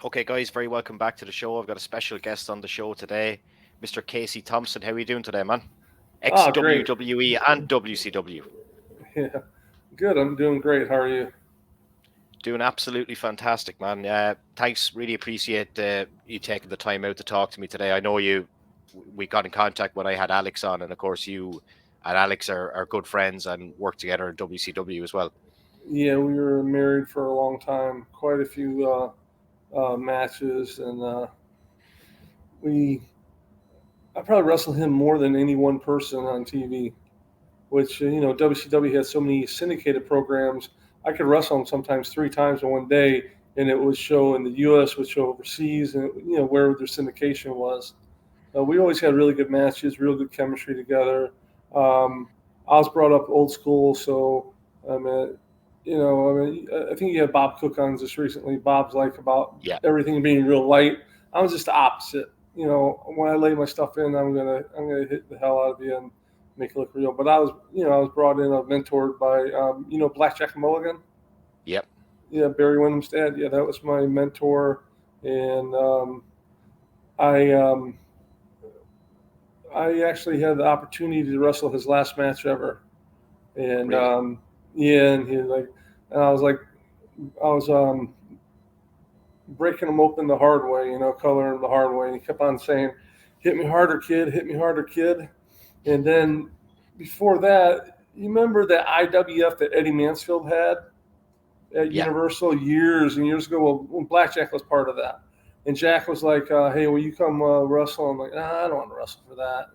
Okay, guys, very welcome back to the show. I've got a special guest on the show today, Mr. Casey Thompson. How are you doing today, man? Ex Oh, great. WWE and WCW. Yeah, good. I'm doing great. How are you? Doing absolutely fantastic, man. Thanks. Really appreciate you taking the time out to talk to me today. I know we got in contact when I had Alex on, and of course, you and Alex are good friends and work together in WCW as well. Yeah, we were married for a long time, quite a few matches, and we I probably wrestled him more than any one person on TV. Which WCW had so many syndicated programs. I could wrestle him sometimes three times in one day, and it would show in the U.S., would show overseas, and where their syndication was. We always had really good matches, real good chemistry together. Um, I was brought up old school, so I mean, I think you had Bob Cook on just recently. Bob's like about Yeah, everything being real light. I was just the opposite. When I lay my stuff in, I'm gonna hit the hell out of you and make it look real. But I was brought in, mentored by, Blackjack Mulligan. yep, Yeah, Barry Windham's dad. Yeah, that was my mentor, and I I actually had the opportunity to wrestle his last match ever, and really. yeah, and he like, and I was breaking him open the hard way, coloring him the hard way, and he kept on saying, "Hit me harder, kid! Hit me harder, kid!" And then before that, you remember that IWF that Eddie Mansfield had at Yeah, Universal years and years ago? Well, when Blackjack was part of that, and Jack was like, "Hey, will you come wrestle?" I'm like, "I don't want to wrestle for that."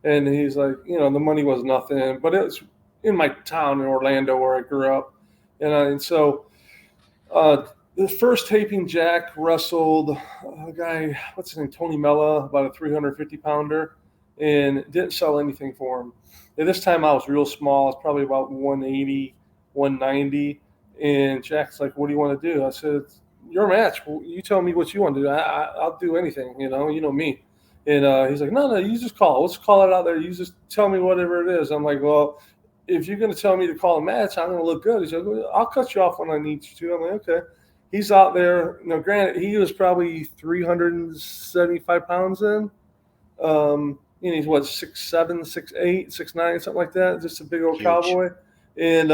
And he's like, the money was nothing, but it was in my town in Orlando where I grew up, and so uh, the first taping, Jack wrestled a guy, what's his name, Tony Mella, about a 350 pounder, and didn't sell anything for him. At this time, I was real small. I was probably about 180, 190. And Jack's like, "What do you want to do?" I said, "It's your match. You tell me what you want to do. I'll do anything. You know me." And he's like, "No, no, you just call. Let's call it out there. You just tell me whatever it is." I'm like, "Well, if you're going to tell me to call a match, I'm going to look good." He's like, "Well, I'll cut you off when I need you to." I'm like, "Okay." He's out there. Granted, he was probably 375 pounds in. He's what, 6'7", 6'8", 6'9", something like that. Just a big old huge. cowboy. And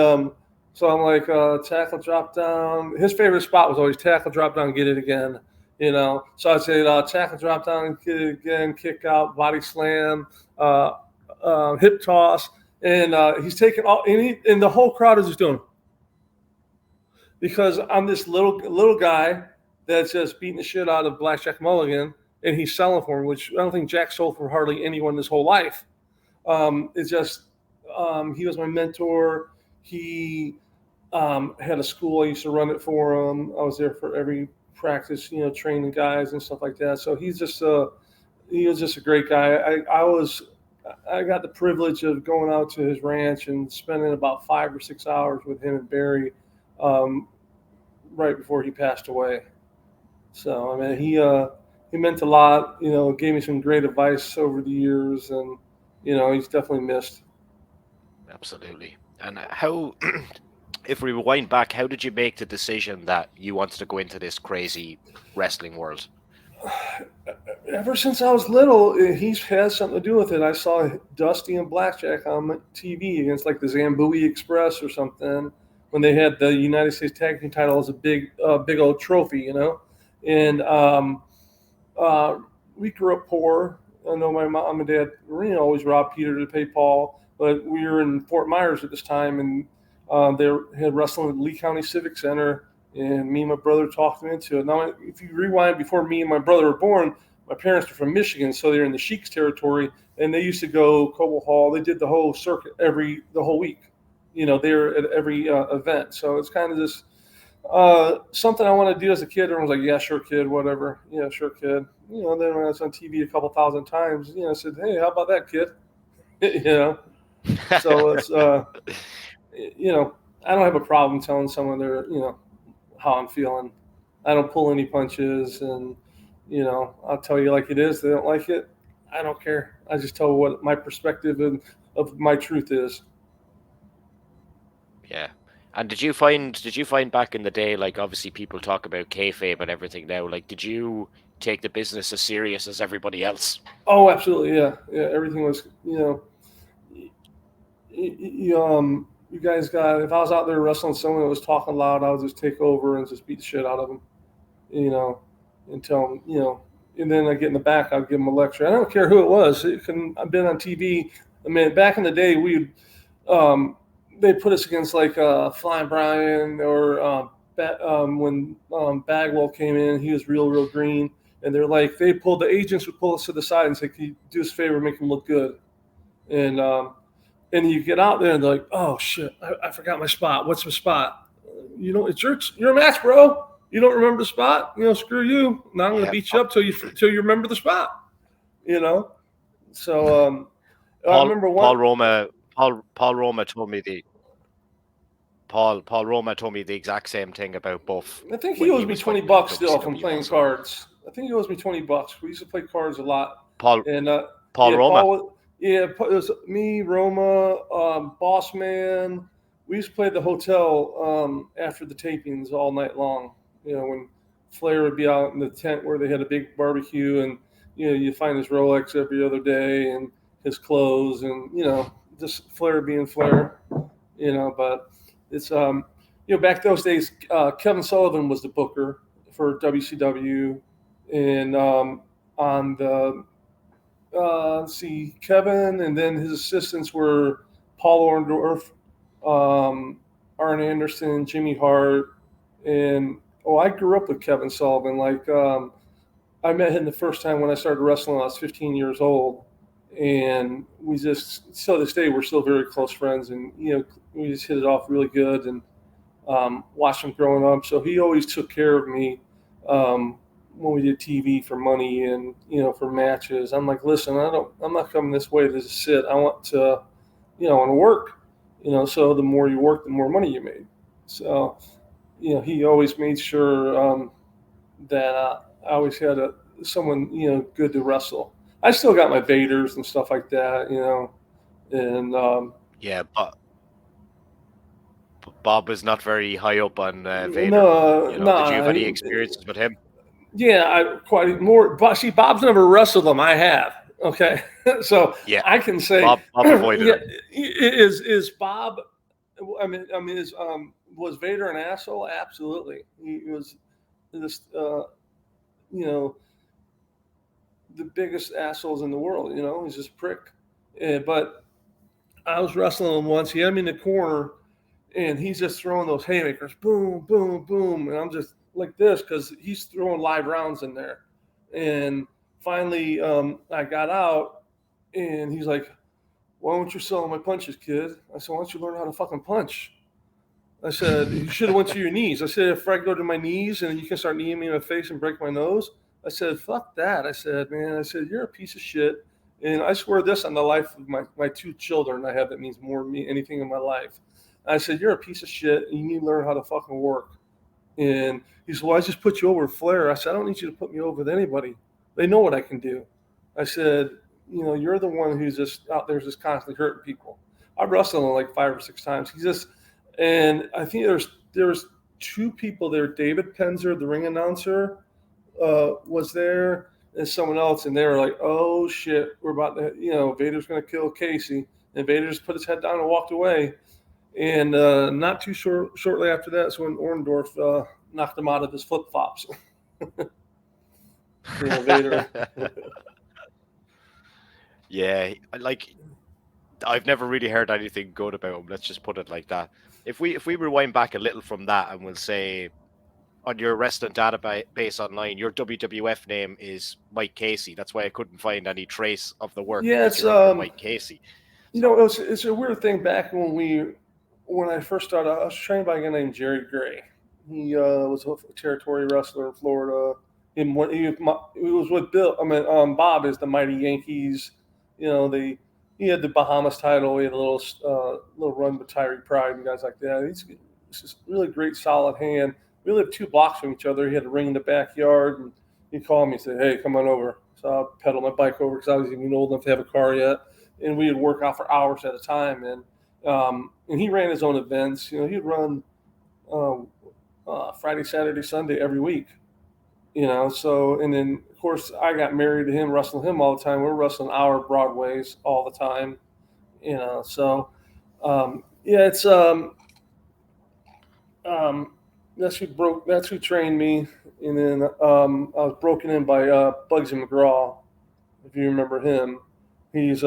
so I'm like, tackle, drop down. His favorite spot was always tackle, drop down, get it again. So I'd say tackle, drop down, get it again, kick out, body slam, uh, hip toss, and he's taking all, and the whole crowd is just doing, because I'm this little guy that's just beating the shit out of Blackjack Mulligan, and he's selling for me, which I don't think Jack sold for hardly anyone his whole life. It's just he was my mentor. He had a school. I used to run it for him. I was there for every practice, training guys and stuff like that. So he was just a great guy. I got the privilege of going out to his ranch and spending about 5 or 6 hours with him and Barry, um, right before he passed away. So I mean, he meant a lot. Gave me some great advice over the years, and he's definitely missed. Absolutely. And how, if we rewind back, how did you make the decision that you wanted to go into this crazy wrestling world? Ever since I was little, he's had something to do with it. I saw Dusty and Blackjack on TV against like the Zambui Express or something when they had the United States Tag Team title as a big old trophy. And uh, we grew up poor. I know my mom and dad, always robbed Peter to pay Paul, but we were in Fort Myers at this time, and they had wrestling at Lee County Civic Center, and me and my brother talked them into it. Now, if you rewind before me and my brother were born, my parents are from Michigan, so they're in the Sheiks territory, and they used to go Coble Hall. They did the whole circuit the whole week. They were at every event, so it's kind of this something I want to do as a kid. Everyone was like, "Yeah, sure, kid, whatever. Yeah, sure, kid." Then when I was on TV a couple thousand times, I said, "Hey, how about that, kid?" you know. So it's you know, I don't have a problem telling someone how I'm feeling. I don't pull any punches, and I'll tell you like it is. They don't like it. I don't care. I just tell what my perspective of my truth is. Yeah. And did you find back in the day, like obviously people talk about kayfabe and everything now, like did you take the business as serious as everybody else? Oh, absolutely, yeah, yeah. Everything was, you guys got. If I was out there wrestling someone that was talking loud, I would just take over and just beat the shit out of them, you know, and tell them, and then I get in the back, I'd give them a lecture. I don't care who it was. I've been on TV. I mean, back in the day, um, they put us against like Flying Brian or when Bagwell came in, he was real green. And the agents would pull us to the side and say, "Can you do us a favor, make him look good?" And and you get out there and they're like, "Oh shit, I forgot my spot. What's my spot? It's your match, bro. You don't remember the spot? Screw you. Now I'm gonna Yeah. beat you up till you remember the spot. You know." So I Paul remember Paul one. Roma Paul Roma told me the Paul Roma told me the exact same thing about Buff I think he when owes he me was 20 fighting in bucks still from WCW playing also. cards. I think he owes me 20 bucks. We used to play cards a lot. Paul And Paul yeah, Roma. it was me, Roma, Boss Man. We used to play at the hotel after the tapings all night long. When Flair would be out in the tent where they had a big barbecue, and you find his Rolex every other day and his clothes, and just Flair being Flair. But it's back those days, Kevin Sullivan was the booker for WCW, and on the let's see, Kevin, and then his assistants were Paul Orndorff, Arn Anderson, Jimmy Hart, and I grew up with Kevin Sullivan. Like I met him the first time when I started wrestling. I was 15 years old, and we just to this day we're still very close friends, and we just hit it off really good, and watched him growing up. So he always took care of me when we did TV for money and for matches. I'm like, listen, I'm not coming this way to just sit. I want to work. So the more you work, the more money you made. So he always made sure that I always had someone good to wrestle. I still got my Vaders and stuff like that, and Yeah, Bob was not very high up on Vader. Did you have no, any experiences with him? yeah, I quite more. But see, Bob's never wrestled them. I have. Okay, so Yeah, I can say, Bob avoided yeah, him. is Bob? Was Vader an asshole? Absolutely. He was this, you know, the biggest assholes in the world. He's just a prick. But I was wrestling him once. He had me in the corner, and he's just throwing those haymakers, boom, boom, boom, and I'm just like this because he's throwing live rounds in there. And finally, I got out, and he's like, "Why don't you sell my punches, kid?" I said, "Why don't you learn how to fucking punch?" I said, "You should have went to your knees." I said, "If I go to my knees and you can start kneeing me in the face and break my nose," I said, "Fuck that." I said, "Man," I said, "You're a piece of shit." And I swear this on the life of my two children I have that means more to me anything in my life. I said, "You're a piece of shit. And you need to learn how to fucking work." And he said, "Well, I just put you over Flair." I said, "I don't need you to put me over with anybody. They know what I can do." I said, "You're the one who's just out there just constantly hurting people." I've wrestled him like 5 or 6 times. And I think there was two people there. David Penzer, the ring announcer, was there, and someone else, and they were like, "Oh shit, we're about to, Vader's going to kill Casey." And Vader just put his head down and walked away. And not too shortly after that is when Orndorff knocked him out of his flip flops. Vader. Yeah, like I've never really heard anything good about him. Let's just put it like that. If we rewind back a little from that, and we'll say on your wrestling database online, your WWF name is Mike Casey. That's why I couldn't find any trace of the work Yeah, that it's you're under Mike Casey. So it's a weird thing. Back when I first started, I was trained by a guy named Jerry Gray. He was a territory wrestler in Florida. He was with Bill. I mean, Bob is the Mighty Yankees. He had the Bahamas title. He had a little run with Tyree Pride and guys like that. He's just really great, solid hand. We lived 2 blocks from each other. He had a ring in the backyard, and he'd call me and say, "Hey, come on over." So I'll pedal my bike over because I was even old enough to have a car yet, and we would work out for hours at a time. And And he ran his own events. He'd run uh, Friday, Saturday, Sunday every week. So and then of course I got married to him, wrestling him all the time. We're wrestling our Broadways all the time. So yeah, it's um, that's who trained me. And then I was broken in by Bugsy McGraw, if you remember him. He was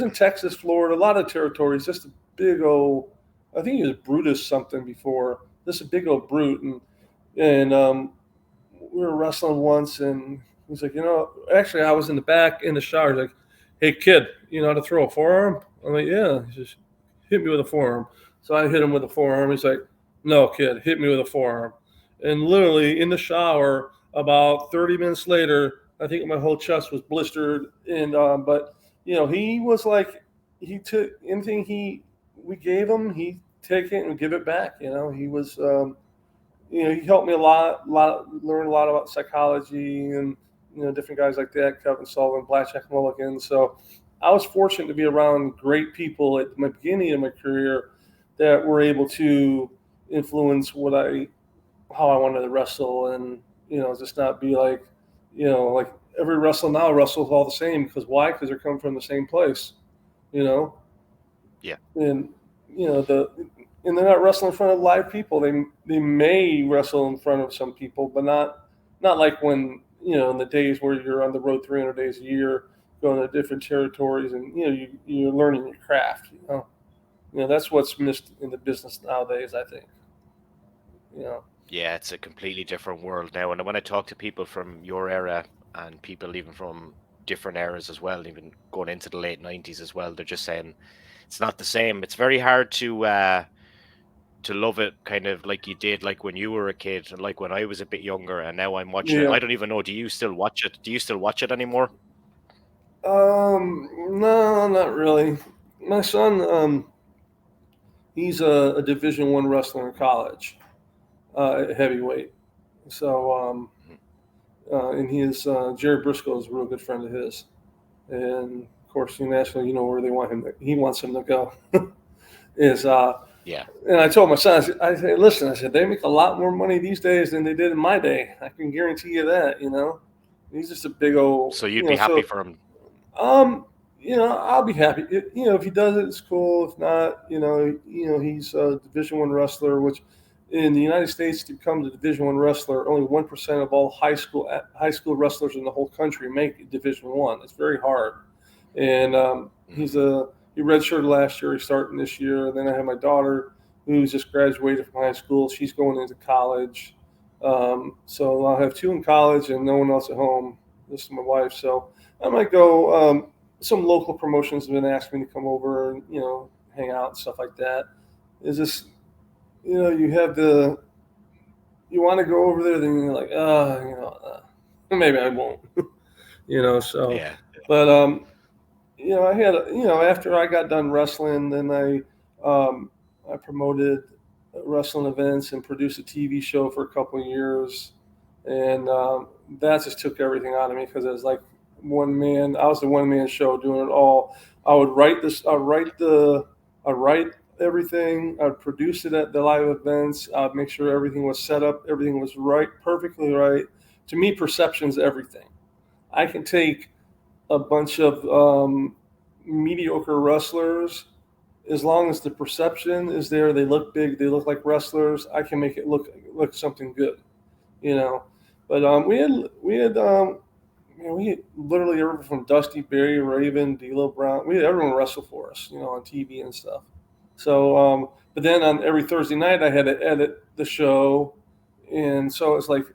in Texas, Florida, a lot of territories. Just a big old, I think he was Brutus something before. Just a big old brute, and we were wrestling once, and he's like, actually, I was in the back in the shower. He's like, "Hey, kid, you know how to throw a forearm?" I'm like, "Yeah." He says, "Hit me with a forearm." So I hit him with a forearm. He's like, "No, kid, hit me with a forearm." And literally in the shower, about 30 minutes later, I think my whole chest was blistered. And but he was like, he took anything we gave him, he take it and give it back. He was. He helped me a lot, learned a lot about psychology and different guys like that, Kevin Sullivan, Blackjack Mulligan. So I was fortunate to be around great people at my beginning of my career that were able to influence how I wanted to wrestle, and just not be like like every wrestler now wrestles all the same. Because why? Because they're coming from the same place, you know Yeah. and the and they're not wrestling in front of live people. They may wrestle in front of some people, but not like when in the days where you're on the road 300 days a year, going to different territories, and you're learning your craft. That's what's missed in the business nowadays, I think. You know. Yeah, it's a completely different world now. And when I talk to people from your era and people even from different eras as well, even going into the late 90s as well, they're just saying it's not the same. It's very hard to love it kind of like you did, like when you were a kid, and like when I was a bit younger, and now I'm watching it. Yeah. I don't even know, do you still watch it? Do you still watch it anymore? No, not really. My son, he's a Division One wrestler in college, heavyweight. So, Mhm. and he is Jerry Briscoe is a real good friend of his, and of course, nationally, where they want him. He wants him to go. is Yeah. And I told my son, I said, listen, I said they make a lot more money these days than they did in my day. I can guarantee you that. He's just a big old, So you'd be happy for him. Um, I'll be happy. If he does it, it's cool. If not, he's a Division One wrestler, which in the United States to become a Division One wrestler, only 1% of all high school wrestlers in the whole country make Division One. It's very hard. And Mhm. he redshirted last year. He's starting this year. And then I have my daughter who's just graduated from high school. She's going into college. So I'll have two in college and no one else at home. This is my wife. So I might go. Some local promotions have been asking me to come over and hang out and stuff like that. Is this you have you want to go over there, then you're like maybe I won't. So, Yeah. but I had after I got done wrestling, then I promoted wrestling events and produced a TV show for a couple of years, and that just took everything out of me because it was like one man. I was the one man show doing it all. I would write this. I write everything. I'd produce it at the live events. I'd make sure everything was set up. Everything was right, perfectly right. To me, perception's everything. I can take a bunch of mediocre wrestlers. As long as the perception is there, they look big, they look like wrestlers. I can make it look something good, you know. But we had literally everyone from Dusty, Barry, Raven, D'Lo Brown. We had everyone wrestle for us, on TV and stuff. So, but then on every Thursday night, I had to edit the show, and so it's like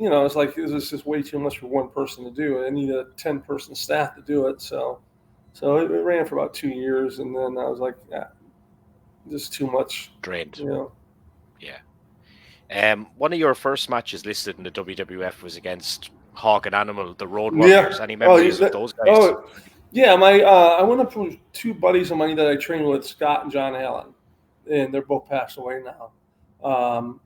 it's like this is just way too much for one person to do. I need a 10-person staff to do it. So it ran for about 2 years, and then I was like, yeah, just too much, Drained. you know. Yeah. One of your first matches listed in the WWF was against Hawk and Animal, the Road Yeah. Warriors. Any Oh, memories of those guys? oh, yeah. I went up with two buddies of mine that I trained with, Scott and John Allen, and they're both passed away now. Um,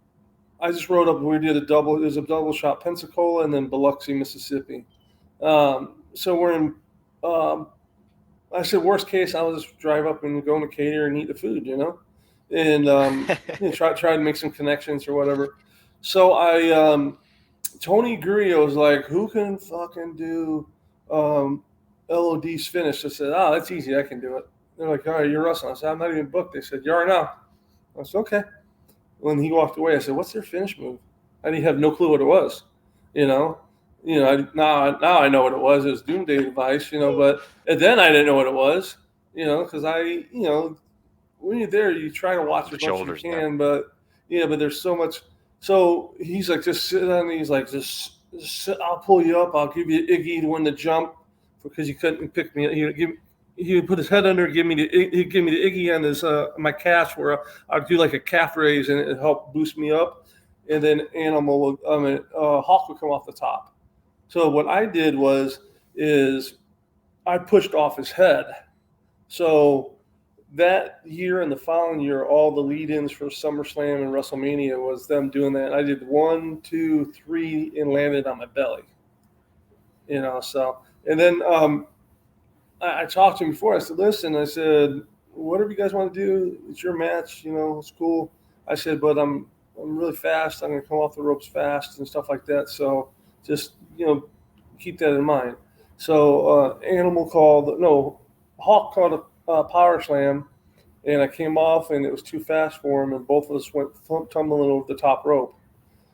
I just rode up. We did a double. There's a double shot, Pensacola, and then Biloxi, Mississippi. So we're in um, I said, worst case, I'll just drive up and go in the caterer and eat the food, and try to make some connections or whatever. So Tony Grillo was like, who can fucking do LOD's finish? I said, that's easy. I can do it. They're like, all right, you're wrestling. I said, I'm not even booked. They said, you are now. I said, okay. When he walked away, I said, what's their finish move? I didn't have no clue what it was, now I know what it was. It was Doomsday Device, but and then I didn't know what it was, because when you're there, you try to watch as much as you can, but there's so much. So he's like, just sit on. He's like, just sit, I'll pull you up. I'll give you Iggy to win the jump because you couldn't pick me. He would put his head under, he'd give me the Iggy on his my calf, where I'd do like a calf raise and it helped boost me up. And then Hawk would come off the top. So what I did is I pushed off his head. So that year and the following year, all the lead-ins for SummerSlam and WrestleMania was them doing that. I did 1, 2, 3 and landed on my belly. So and then I talked to him before. I said, listen, I said, whatever you guys want to do, it's your match, it's cool. I said, but I'm really fast. I'm going to come off the ropes fast and stuff like that. So just, keep that in mind. So Hawk called a power slam, and I came off, and it was too fast for him, and both of us went tumbling over the top rope.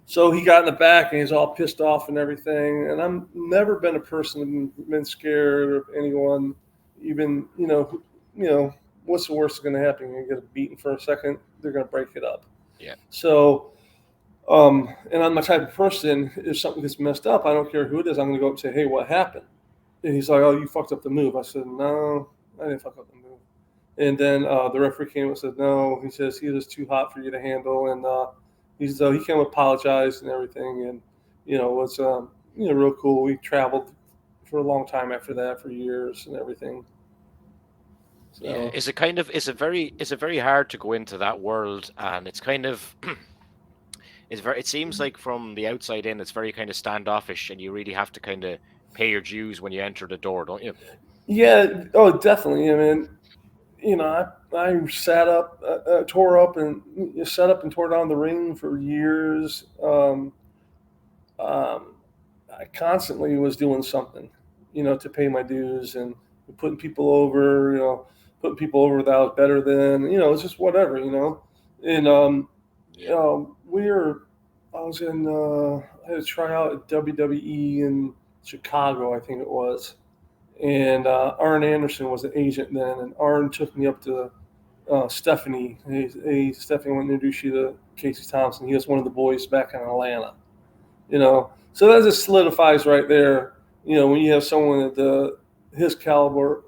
So he got in the back, and he's all pissed off and everything. And I've never been a person who's been scared of anyone, even, what's the worst that's going to happen? You're going to get beaten for a second. They're going to break it up. Yeah. So, and I'm the type of person, if something gets messed up, I don't care who it is, I'm going to go up and say, hey, what happened? And he's like, oh, you fucked up the move. I said, no, I didn't fuck up the move. And then the referee came and said, no. He says, he was too hot for you to handle. And he came and apologized and everything. And, it was, real cool. We traveled for a long time after that, for years and everything. So. Yeah. Is it very hard to go into that world? And it's kind of, it seems like from the outside in, it's very kind of standoffish, and you really have to kind of pay your dues when you enter the door, don't you? Yeah. Oh, definitely. I mean, I sat up, tore up and set up and tore down the ring for years. I constantly was doing something, to pay my dues and putting people over, that I was better than, it's just whatever, And, I had a tryout at WWE in Chicago, I think it was. And Arn Anderson was the agent then, and Arn took me up to Stephanie. Hey, Stephanie, I want to introduce you to Casey Thompson. He was one of the boys back in Atlanta. So that just solidifies right there. When you have someone at his caliber,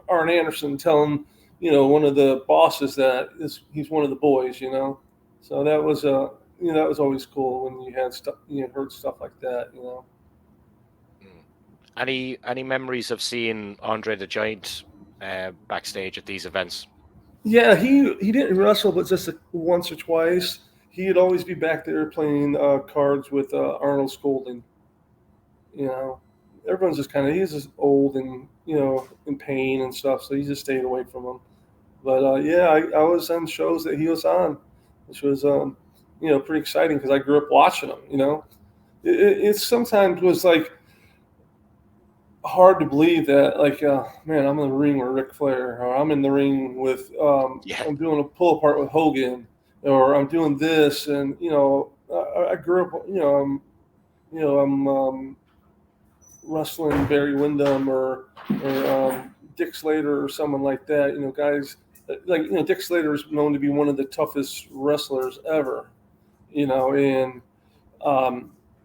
Arn Anderson telling one of the bosses that he's one of the boys. So that was that was always cool when you had stuff, heard stuff like that. Any memories of seeing Andre the Giant backstage at these events? Yeah, he didn't wrestle, but just once or twice. He'd always be back there playing cards with Arnold Scolding. Everyone's just he's just old and in pain and stuff, so he just stayed away from him. But I was on shows that he was on, which was pretty exciting because I grew up watching him. It sometimes was like hard to believe that, like, man, I'm in the ring with Ric Flair, or I'm in the ring with, I'm doing a pull apart with Hogan, or I'm doing this, and I grew up, I'm wrestling Barry Windham or Dick Slater or someone like that. Guys like Dick Slater is known to be one of the toughest wrestlers ever. And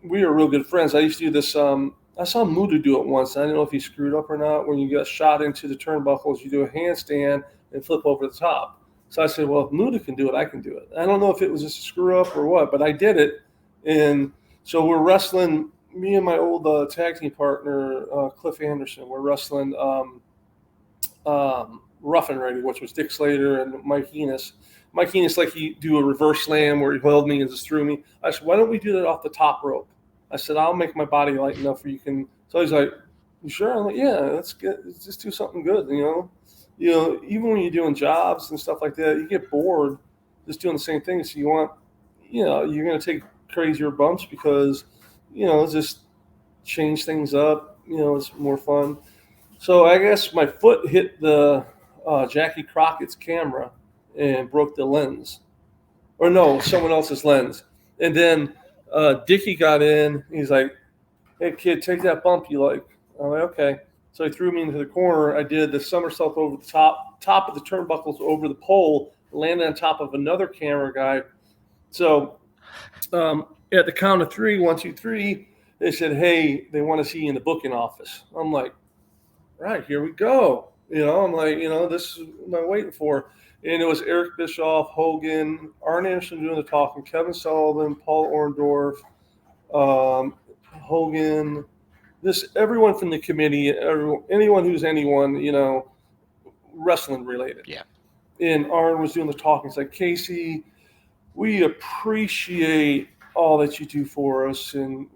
we were real good friends. I used to do this. I saw Muda do it once. I don't know if he screwed up or not. When you get shot into the turnbuckles, you do a handstand and flip over the top. So I said, well, if Muda can do it, I can do it. I don't know if it was just a screw up or what, but I did it. And so we're wrestling, me and my old tag team partner, Cliff Anderson, we're wrestling Rough and Ready, which was Dick Slater and Mike Enos. Mike Enos, like, he do a reverse slam where he held me and just threw me. I said, why don't we do that off the top rope? I said, I'll make my body light enough where you can. So he's like, You sure? I'm like, yeah, let's just do something good. Even when you're doing jobs and stuff like that, you get bored just doing the same thing. So you're going to take crazier bumps because, just change things up. It's more fun. So I guess my foot hit the Jackie Crockett's camera and broke the lens, or no, someone else's lens. And then Dickie got in. He's like, "Hey kid, take that bump you like." I'm like, "Okay." So he threw me into the corner. I did the somersault over the top of the turnbuckles over the pole, landed on top of another camera guy. So at the count of three, 1, 2, 3, they said, "Hey, they want to see you in the booking office." I'm like, "Right, here we go." I'm like, this is what I'm waiting for. And it was Eric Bischoff, Hogan, Arn Anderson doing the talking, Kevin Sullivan, Paul Orndorff, Hogan, everyone from the committee, anyone who's anyone, wrestling related. Yeah. And Arn was doing the talking. It's like, "Casey, we appreciate all that you do for us, and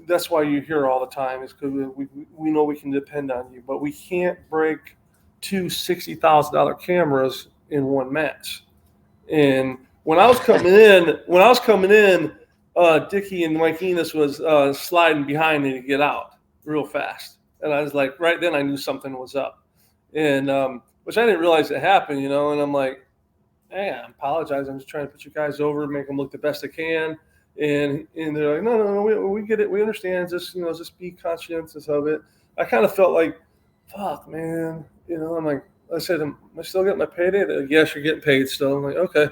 that's why you're here all the time, is because we know we can depend on you, but we can't break two $60,000 cameras in one match." And when I was coming in, Dickie and Mike Enos was sliding behind me to get out real fast, and I was like, right then I knew something was up, and which I didn't realize it happened, and I'm like, "Hey, I apologize. I'm just trying to put you guys over, make them look the best I can." And they're like, "No, we get it. We understand. Just be conscientious of it." I kind of felt like, fuck, man. I'm like, I said, "Am I still getting my payday?" They're like, "Yes, you're getting paid still." I'm like, "Okay."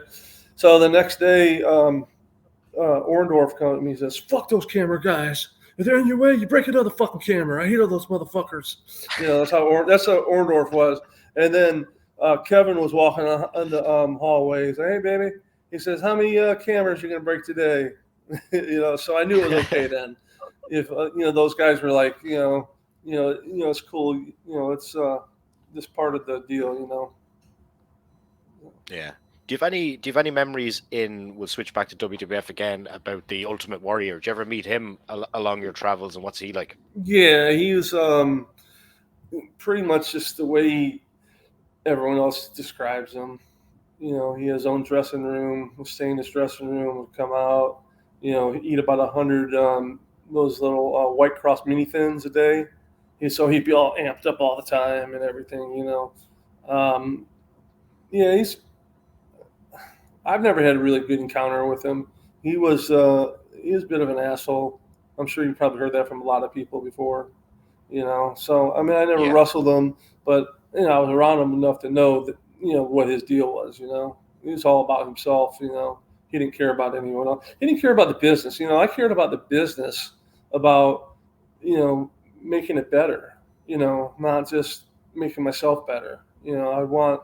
So the next day, Orndorff comes to me and says, "Fuck those camera guys. If they're in your way, you break another fucking camera. I hate all those motherfuckers." That's how Orndorff was. And then Kevin was walking on the hallway. He's like, "Hey, baby." He says, "How many cameras are you going to break today?" So I knew it was okay then. If, those guys were like, it's cool. It's this part of the deal, Yeah. Do you have any memories we'll switch back to WWF again, about the Ultimate Warrior? Did you ever meet him along your travels, and what's he like? Yeah, he was pretty much just the way everyone else describes him. He has his own dressing room. Would stay in his dressing room. Would come out. Eat about 100 those little White Cross mini thins a day. So he'd be all amped up all the time and everything. Yeah, I've never had a really good encounter with him. He was a bit of an asshole. I'm sure you probably heard that from a lot of people before. So I mean, I never wrestled him, but I was around him enough to know that what his deal was. He was all about himself. He didn't care about anyone else. He didn't care about the business. I cared about the business, about making it better. Not just making myself better. I want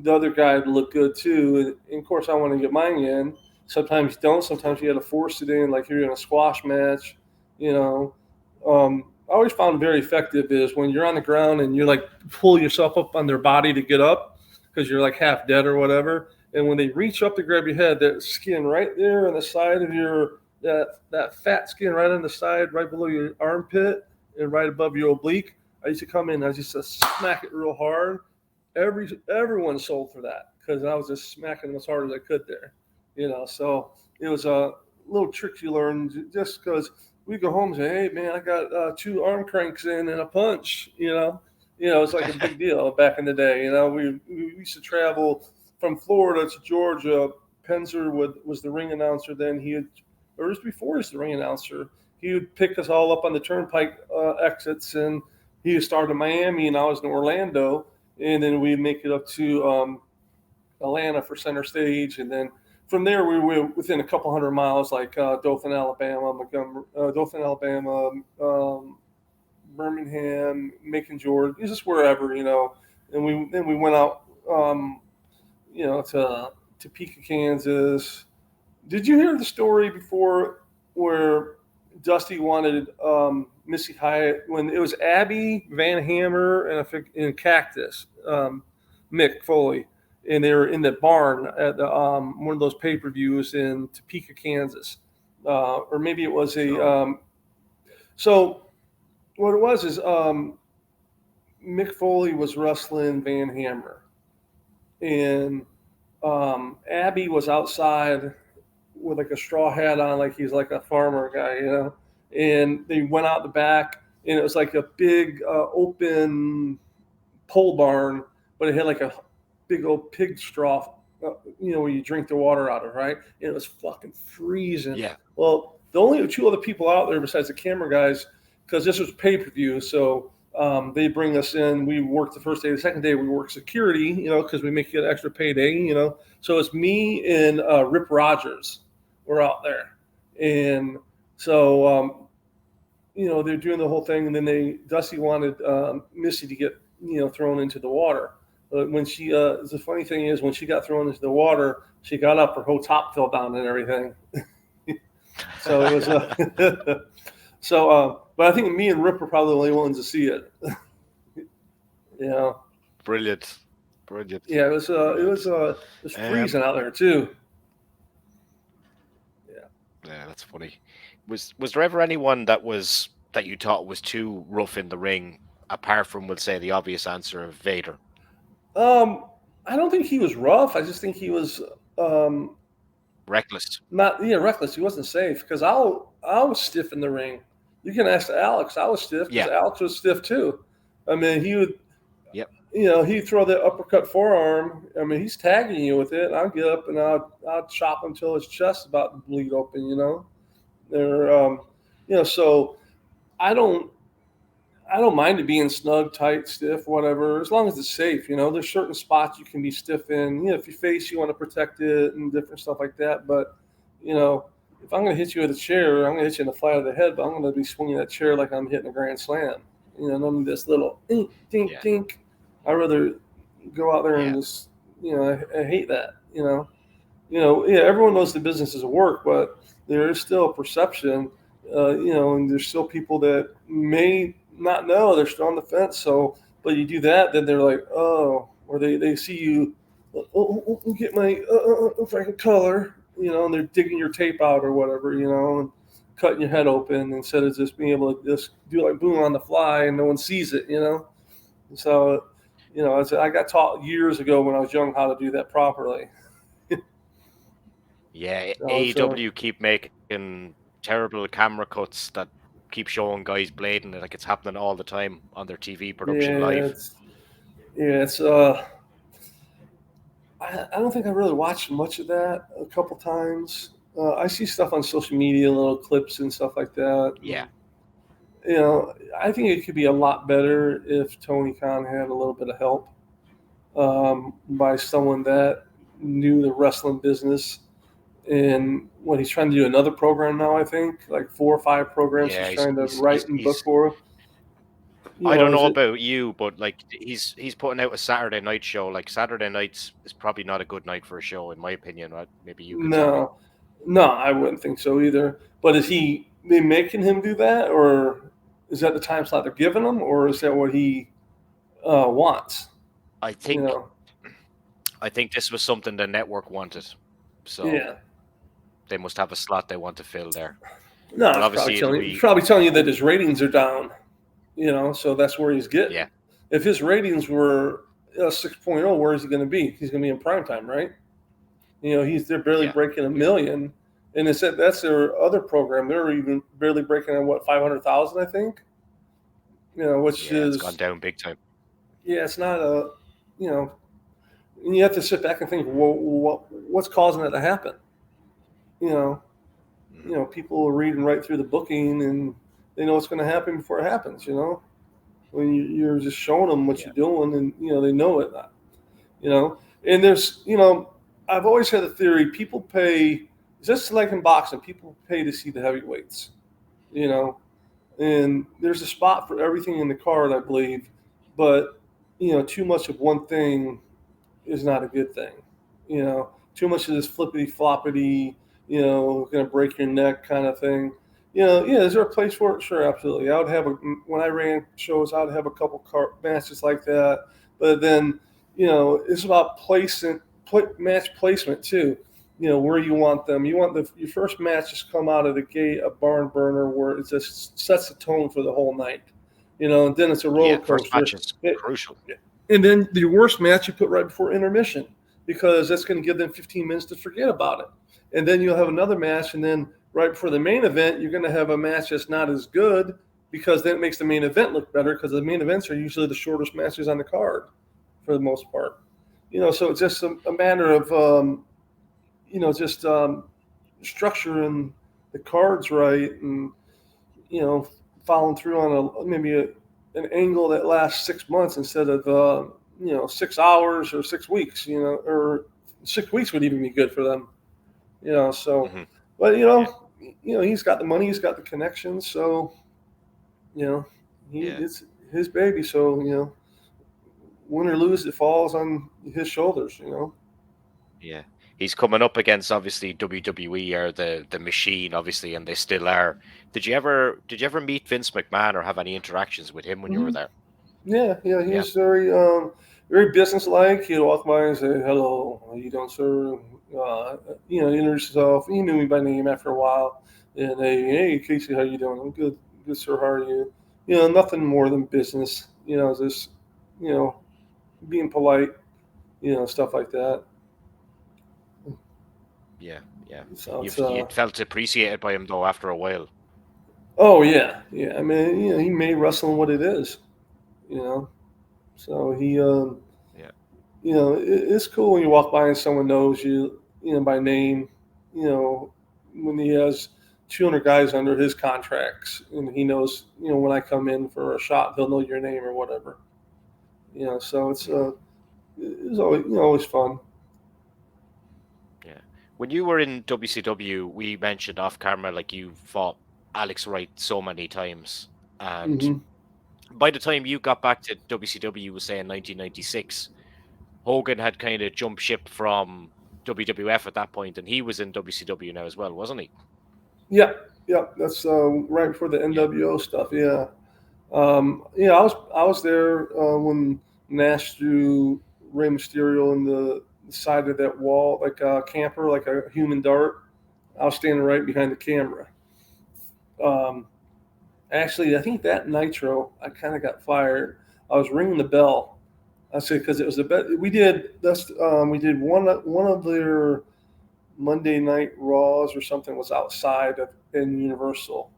the other guy to look good too, and of course I want to get mine in. Sometimes you don't. Sometimes you got to force it in, like you're in a squash match. I always found very effective is when you're on the ground and you're like pull yourself up on their body to get up because you're like half dead or whatever. And when they reach up to grab your head, that skin right there on the side of that fat skin right on the side, right below your armpit and right above your oblique. I used to come in, I used to smack it real hard. Everyone sold for that because I was just smacking them as hard as I could there. So it was a little trick you learned just because we go home and say, "Hey man, I got 2 arm cranks in and a punch." It's like a big deal back in the day. We used to travel from Florida to Georgia. Penzer was the ring announcer then. Or it was before he was the ring announcer. He would pick us all up on the turnpike exits, and he would start in Miami, and I was in Orlando, and then we'd make it up to Atlanta for center stage, and then from there we were within a couple hundred miles, like Dothan, Alabama, Birmingham, Macon, Georgia, just wherever, And we went out, to Topeka, Kansas. Did you hear the story before where Dusty wanted Missy Hyatt when it was Abby Van Hammer and Cactus, Mick Foley, and they were in the barn at one of those pay-per-views in Topeka, Kansas, or maybe it was a. So what it was is Mick Foley was wrestling Van Hammer, and Abby was outside with like a straw hat on, like he's like a farmer guy, you know. And they went out the back, and it was like a big open pole barn, but it had like a big old pig straw, where you drink the water out of, right? And it was fucking freezing. Yeah. Well, the only two other people out there besides the camera guys, because this was pay per view, so they bring us in. We work the first day. The second day, we work security, because we make it an extra payday, So it's me and Rip Rogers. We're out there, and so they're doing the whole thing, and then Dusty wanted Missy to get thrown into the water. But when she, the funny thing is, when she got thrown into the water, she got up, her whole top fell down and everything. So it was but I think me and Rip were probably the only ones to see it. Yeah. Brilliant. Yeah, it was freezing out there too. Yeah, that's funny. Was there ever anyone that you thought was too rough in the ring, apart from, we'll say, the obvious answer of Vader? I don't think he was rough. I just think he was reckless. Reckless. He wasn't safe, because I was stiff in the ring. You can ask Alex. I was stiff because Alex was stiff too. I mean, he would. Yep. He'd throw that uppercut forearm. I mean, he's tagging you with it. I'd get up and I'd chop him till his chest about to bleed open. So I don't mind it being snug, tight, stiff, whatever, as long as it's safe. There's certain spots you can be stiff in. If your face, you want to protect it and different stuff like that. But, if I'm going to hit you with a chair, I'm going to hit you in the flat of the head, but I'm going to be swinging that chair like I'm hitting a grand slam. None of this little dink, dink, dink. I'd rather go out there and just, I hate that, everyone knows the business is a work, but there is still a perception, and there's still people that may not know, they're still on the fence. So, but you do that, then they're like, oh, or they see you, get my if I can color, and they're digging your tape out or whatever, and cutting your head open instead of just being able to just do like boom on the fly and no one sees it, So, I got taught years ago when I was young how to do that properly. Yeah, AEW keep making terrible camera cuts that keep showing guys blading, like it's happening all the time on their TV production live. I don't think I really watched much of that. A couple times. I see stuff on social media, little clips and stuff like that. Yeah. I think it could be a lot better if Tony Khan had a little bit of help by someone that knew the wrestling business. And what he's trying to do another program now, I think, like 4 or 5 programs he's trying to write and book for. I don't know about you, but like he's putting out a Saturday night show. Like Saturday nights is probably not a good night for a show, in my opinion. Maybe you can tell me. No, I wouldn't think so either. But is they making him do that, or is that the time slot they're giving him, or is that what he wants? I think this was something the network wanted. So they must have a slot they want to fill there. No, he's probably telling you that his ratings are down. So that's where he's getting. Yeah. If his ratings were 6.0, where is he going to be? He's going to be in primetime, right? They're barely breaking 1 million, and that's their other program. They're even barely breaking on 500,000, I think. Which is it's gone down big time. Yeah, it's not and you have to sit back and think, well, what's causing that to happen? People are reading right through the booking, and they know what's going to happen before it happens. When you're just showing them what you're doing, and they know it. And there's I've always had a theory: people pay, just like in boxing, people pay to see the heavyweights. And there's a spot for everything in the card, I believe, but too much of one thing is not a good thing. Too much of this flippity floppity, going to break your neck kind of thing. Is there a place for it? Sure, absolutely. I would have when I ran shows, I would have a couple matches like that. But then, it's about match placement too. Where you want them. You want your first match just come out of the gate, a barn burner where it just sets the tone for the whole night. And then it's a roller Yeah, first coaster. match is crucial. And then the worst match you put right before intermission, because that's going to give them 15 minutes to forget about it. And then you'll have another match, and then right before the main event, you're going to have a match that's not as good, because then it makes the main event look better, because the main events are usually the shortest matches on the card for the most part. So it's just a matter of, just structuring the cards right, and, following through on an angle that lasts 6 months instead of, 6 hours or 6 weeks, or 6 weeks would even be good for them, so, Hmm. but, Yeah, he's got the money, he's got the connections, so, yeah, it's his baby. So, win or lose, it falls on his shoulders. yeah. He's coming up against obviously WWE or the machine, obviously, and they still are. Did you ever meet Vince McMahon or have any interactions with him when you were hmm there? Yeah, he Yeah. was very businesslike. He'd walk by and say, "Hello, how you doing, sir?" Introduce himself. He knew me by name after a while, and hey, Casey, how you doing? I'm good, good, sir. How are you? Nothing more than business. Just you know, being polite. Stuff like that. Yeah, yeah. So it's You felt appreciated by him though after a while. oh yeah. I mean, he made wrestling what it is. You know, so he Yeah. it's cool when you walk by and someone knows you, by name, you know, when he has 200 guys under his contracts, and he knows, when I come in for a shot, he'll know your name or whatever. So Hmm. it's always, always fun. Yeah. When you were in WCW, we mentioned off camera like you fought Alex Wright so many times, and hmm by the time you got back to WCW, was saying 1996, Hogan had kind of jumped ship from WWF at that point, and he was in WCW now as well, wasn't he? Yeah, yeah, that's right before the Yeah. NWO stuff. Yeah, I was there when Nash threw Rey Mysterio in the side of that wall like a camper, like a human dart. I was standing right behind the camera. Um, Actually, I think that Nitro, I kind of got fired. I was ringing the bell. I said because it was a bet. We did one of their Monday Night Raws or something was outside of in Universal.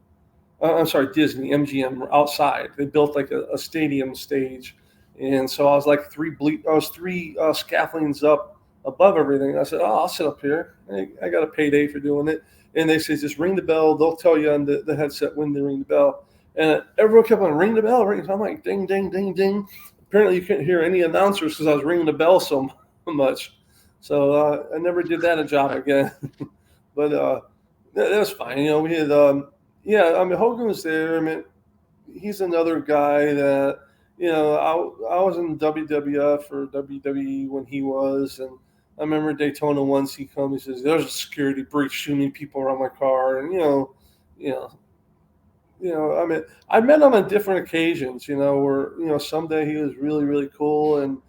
I'm sorry, Disney, MGM, outside. They built like a stadium stage, and so I was like I was three scaffoldings up above everything. I said, "Oh, I'll sit up here. I got a payday for doing it." And they said, "Just ring the bell. They'll tell you on the headset when to ring the bell." And everyone kept on ring the bell, ring. So I'm like, "Ding, ding, ding, ding." Apparently, you couldn't hear any announcers because I was ringing the bell so much. So I never did that a job again. But that was fine. We had yeah, I mean, Hogan was there. I mean, he's another guy that, I was in WWF or WWE when he was, and I remember Daytona once he comes, he says, "There's a security breach shooting people around my car," and you know, I mean, I met him on different occasions, where someday he was really really cool, and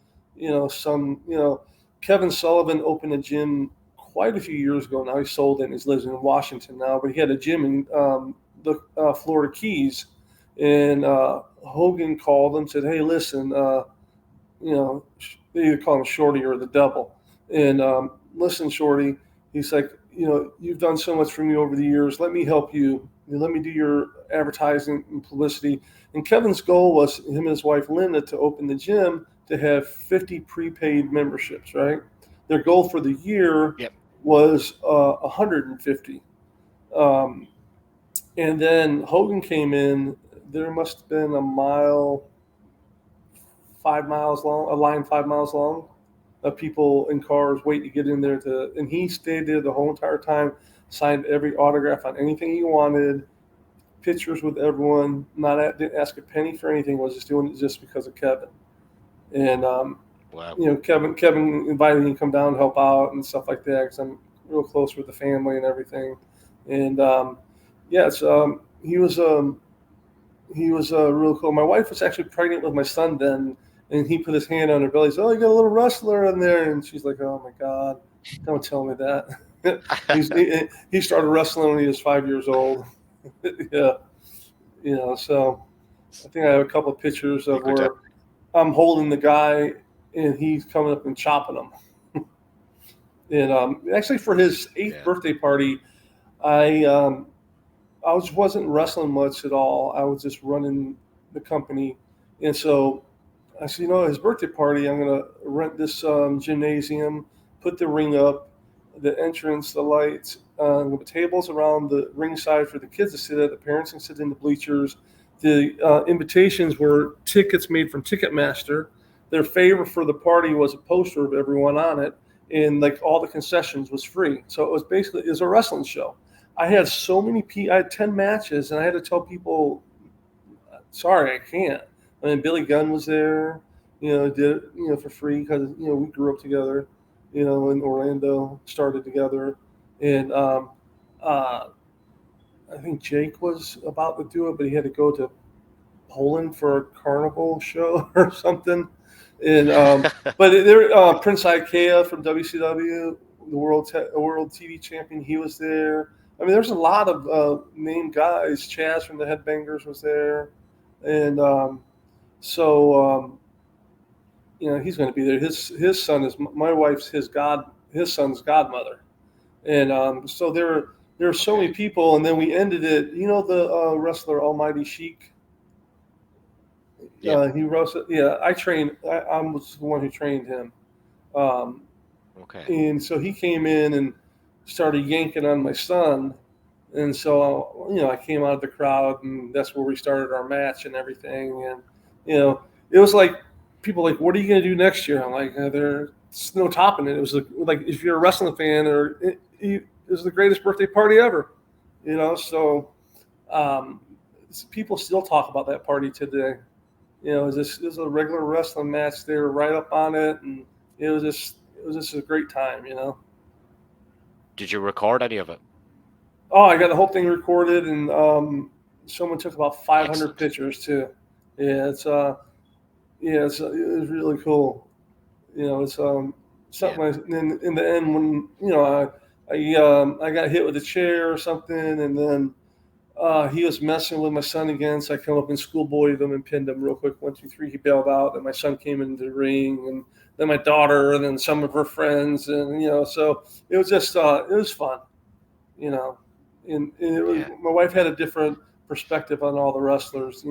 Kevin Sullivan opened a gym quite a few years ago. Now he sold it and he lives in Washington now, but he had a gym in the Florida Keys, and Hogan called him, said, "Hey, listen, they either call him Shorty or the Devil, and listen, Shorty," he's like, "You've done so much for me over the years. Let me help you. Let me do your advertising and publicity." And Kevin's goal was him and his wife Linda to open the gym to have 50 prepaid memberships. Right, their goal for the year Yep. was 150. Um, and then Hogan came in. There must have been a mile, 5 miles long, a line 5 miles long of people in cars waiting to get in there and he stayed there the whole entire time, signed every autograph on anything he wanted, pictures with everyone, didn't ask a penny for anything, was just doing it just because of Kevin. And, Wow. Kevin invited me to come down and help out and stuff like that because I'm real close with the family and everything. And, yeah, he was real cool. My wife was actually pregnant with my son then, and he put his hand on her belly. He said, "Oh, you got a little wrestler in there," and she's like, "Oh my God, don't tell me that." he started wrestling when he was 5 years old. Yeah, so I think I have a couple of pictures You of could, where I'm holding the guy and he's coming up and chopping him. And actually, for his 8th birthday party, I wasn't wrestling much at all. I was just running the company, and so I said, his birthday party, I'm gonna rent this gymnasium, put the ring up, the entrance, the lights, the tables around the ringside for the kids to sit at. The parents can sit in the bleachers. The invitations were tickets made from Ticketmaster. Their favor for the party was a poster of everyone on it, and like all the concessions was free. So it was a wrestling show. I had so many I had 10 matches, and I had to tell people, sorry, I can't. I mean, Billy Gunn was there, did it, for free because, we grew up together, in Orlando, started together. And I think Jake was about to do it, but he had to go to Poland for a carnival show or something. And but there, Prince Ikea from WCW, the world TV champion, he was there. I mean, there's a lot of named guys. Chaz from the Headbangers was there, and he's going to be there. His son is my wife's his son's godmother, and so there are so many people. And then we ended it. The wrestler Almighty Sheik. Yeah. He wrestled. Yeah, I was the one who trained him. Okay. And so he came in and started yanking on my son. And so, I came out of the crowd, and that's where we started our match and everything. And, it was like, people like, what are you going to do next year? I'm like, there's no topping it. It was like, if you're a wrestling fan, it was the greatest birthday party ever, So people still talk about that party today. It was a regular wrestling match. They were right up on it, and it was just a great time, Did you record any of it? Oh, I got the whole thing recorded, and someone took about 500 Excellent. pictures too. Yeah, it was really cool. It's something. In the end, when I got hit with a chair or something, and then he was messing with my son again, so I come up and schoolboyed him and pinned him real quick. 1, 2, 3. He bailed out, and my son came into the ring, and then my daughter, and then some of her friends, and so it was just it was fun, And it was, my wife had a different perspective on all the wrestlers,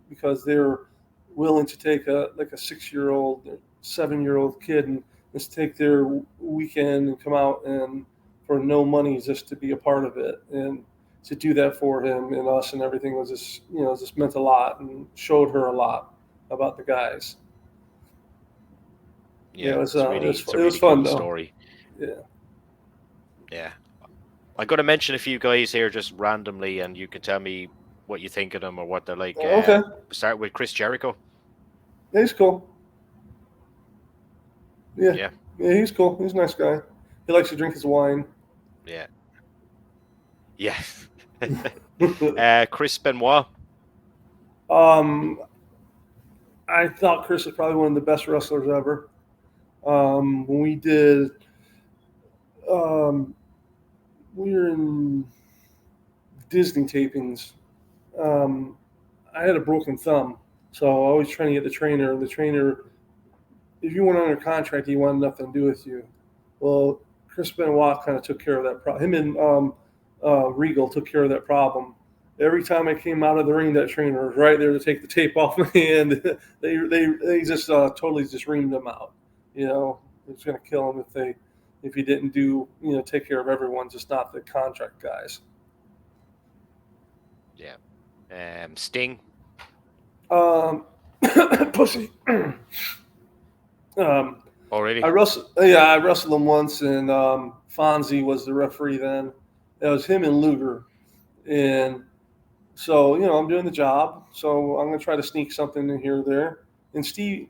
because they were willing to take a 6-year-old, 7-year-old kid and just take their weekend and come out and for no money just to be a part of it, and to do that for him and us and everything was just, just meant a lot and showed her a lot about the guys. Yeah, it was fun cool though. Story. Yeah. Yeah. I'm going to mention a few guys here just randomly, and you can tell me what you think of them or what they're like. Okay. Start with Chris Jericho. Yeah, he's cool. Yeah. Yeah. Yeah, he's cool. He's a nice guy. He likes to drink his wine. Yeah. Yeah. Chris Benoit. I thought Chris was probably one of the best wrestlers ever. When we did, we were in Disney tapings. I had a broken thumb, so I was trying to get the trainer. And the trainer, if you went under contract, he wanted nothing to do with you. Well, Chris Benoit kind of took care of that problem. Him and Regal took care of that problem. Every time I came out of the ring, that trainer was right there to take the tape off my hand. they just totally just reamed him out. It was going to kill him if he didn't do take care of everyone, just not the contract guys. Yeah. Sting. Pussy. Already. I wrestled him once, and Fonzie was the referee then. It was him and Luger, and so I'm doing the job. So I'm gonna try to sneak something in here or there. And Sting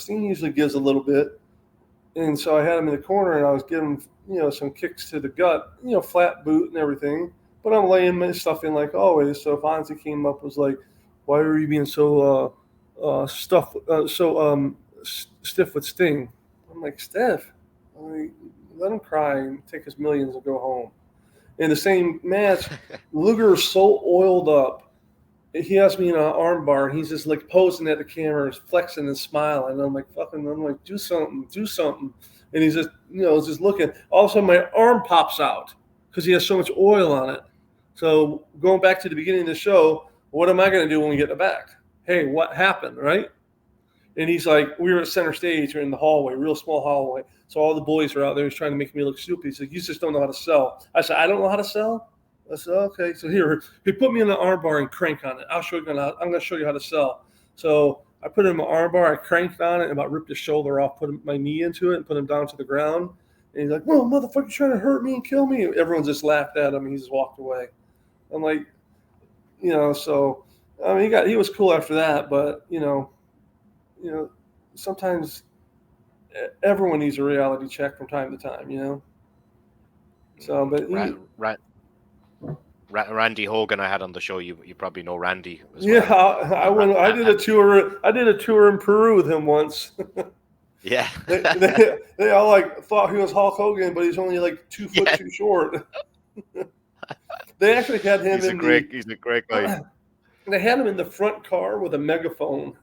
usually gives a little bit, and so I had him in the corner, and I was giving some kicks to the gut, flat boot and everything. But I'm laying my stuff in like always. So Fonzie came up, was like, "Why are you being so stiff with Sting?" I'm like, "Stiff? Let him cry and take his millions and go home." In the same match, Luger is so oiled up he has me in an arm bar, and he's just like posing at the camera, flexing and smiling. And I'm like, do something, do something. And he's just, just looking. All of a sudden, my arm pops out because he has so much oil on it. So going back to the beginning of the show, what am I going to do when we get in the back? Hey, what happened, right? And he's like, we were at center stage, we're in the hallway, real small hallway. So all the boys are out there. He's trying to make me look stupid. He's like, you just don't know how to sell. I said, I don't know how to sell? I said, okay. So here, he put me in the arm bar and crank on it. I'm going to show you how to sell. So I put it in my arm bar. I cranked on it and about ripped his shoulder off, put my knee into it and put him down to the ground. And he's like, whoa, motherfucker, trying to hurt me and kill me. Everyone just laughed at him. And he just walked away. I'm like, so, I mean, he was cool after that. But, sometimes everyone needs a reality check from time to time, So, but Randy Hogan, I had on the show. You probably know Randy. As yeah, well. I did a tour. I did a tour in Peru with him once. Yeah, they all thought he was Hulk Hogan, but he's only 2 foot too short. They actually had him. He's a great guy. They had him in the front car with a megaphone.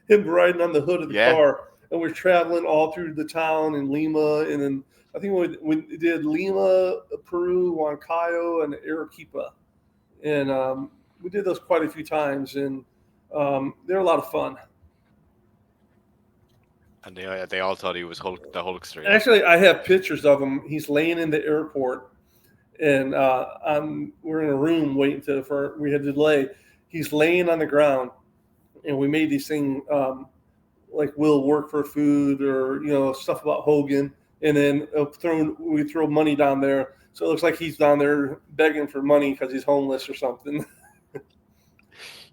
Him riding on the hood of the car, and we're traveling all through the town in Lima, and then I think we did Lima, Peru, Huancayo, and Arequipa, and we did those quite a few times, and they're a lot of fun. And they all thought he was the Hulkster. Actually, I have pictures of him. He's laying in the airport, and we're in a room waiting we had to delay. He's laying on the ground. And we made these things like we'll work for food or, stuff about Hogan. And then we throw money down there. So it looks like he's down there begging for money because he's homeless or something.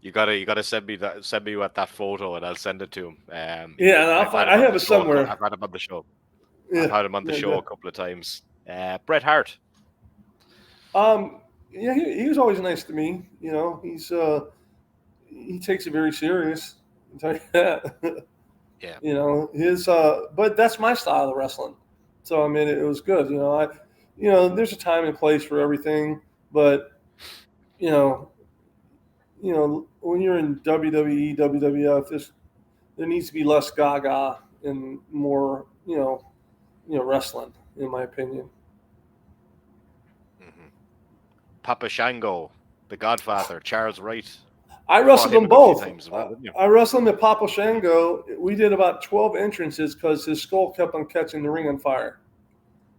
You gotta send me that photo and I'll send it to him. Yeah, and I have it somewhere. I've had him on the show. Yeah, I've had him on the show a couple of times. Bret Hart. Yeah, he was always nice to me. He takes it very serious. I'll tell you that. Yeah. But that's my style of wrestling. So I mean, it was good. There's a time and place for everything. But when you're in WWE, WWF, there needs to be less Gaga and more, wrestling, in my opinion. Mm-hmm. Papa Shango, The Godfather, Charles Wright. I wrestled them both. I wrestled him at Papa Shango. We did about 12 entrances because his skull kept on catching the ring on fire.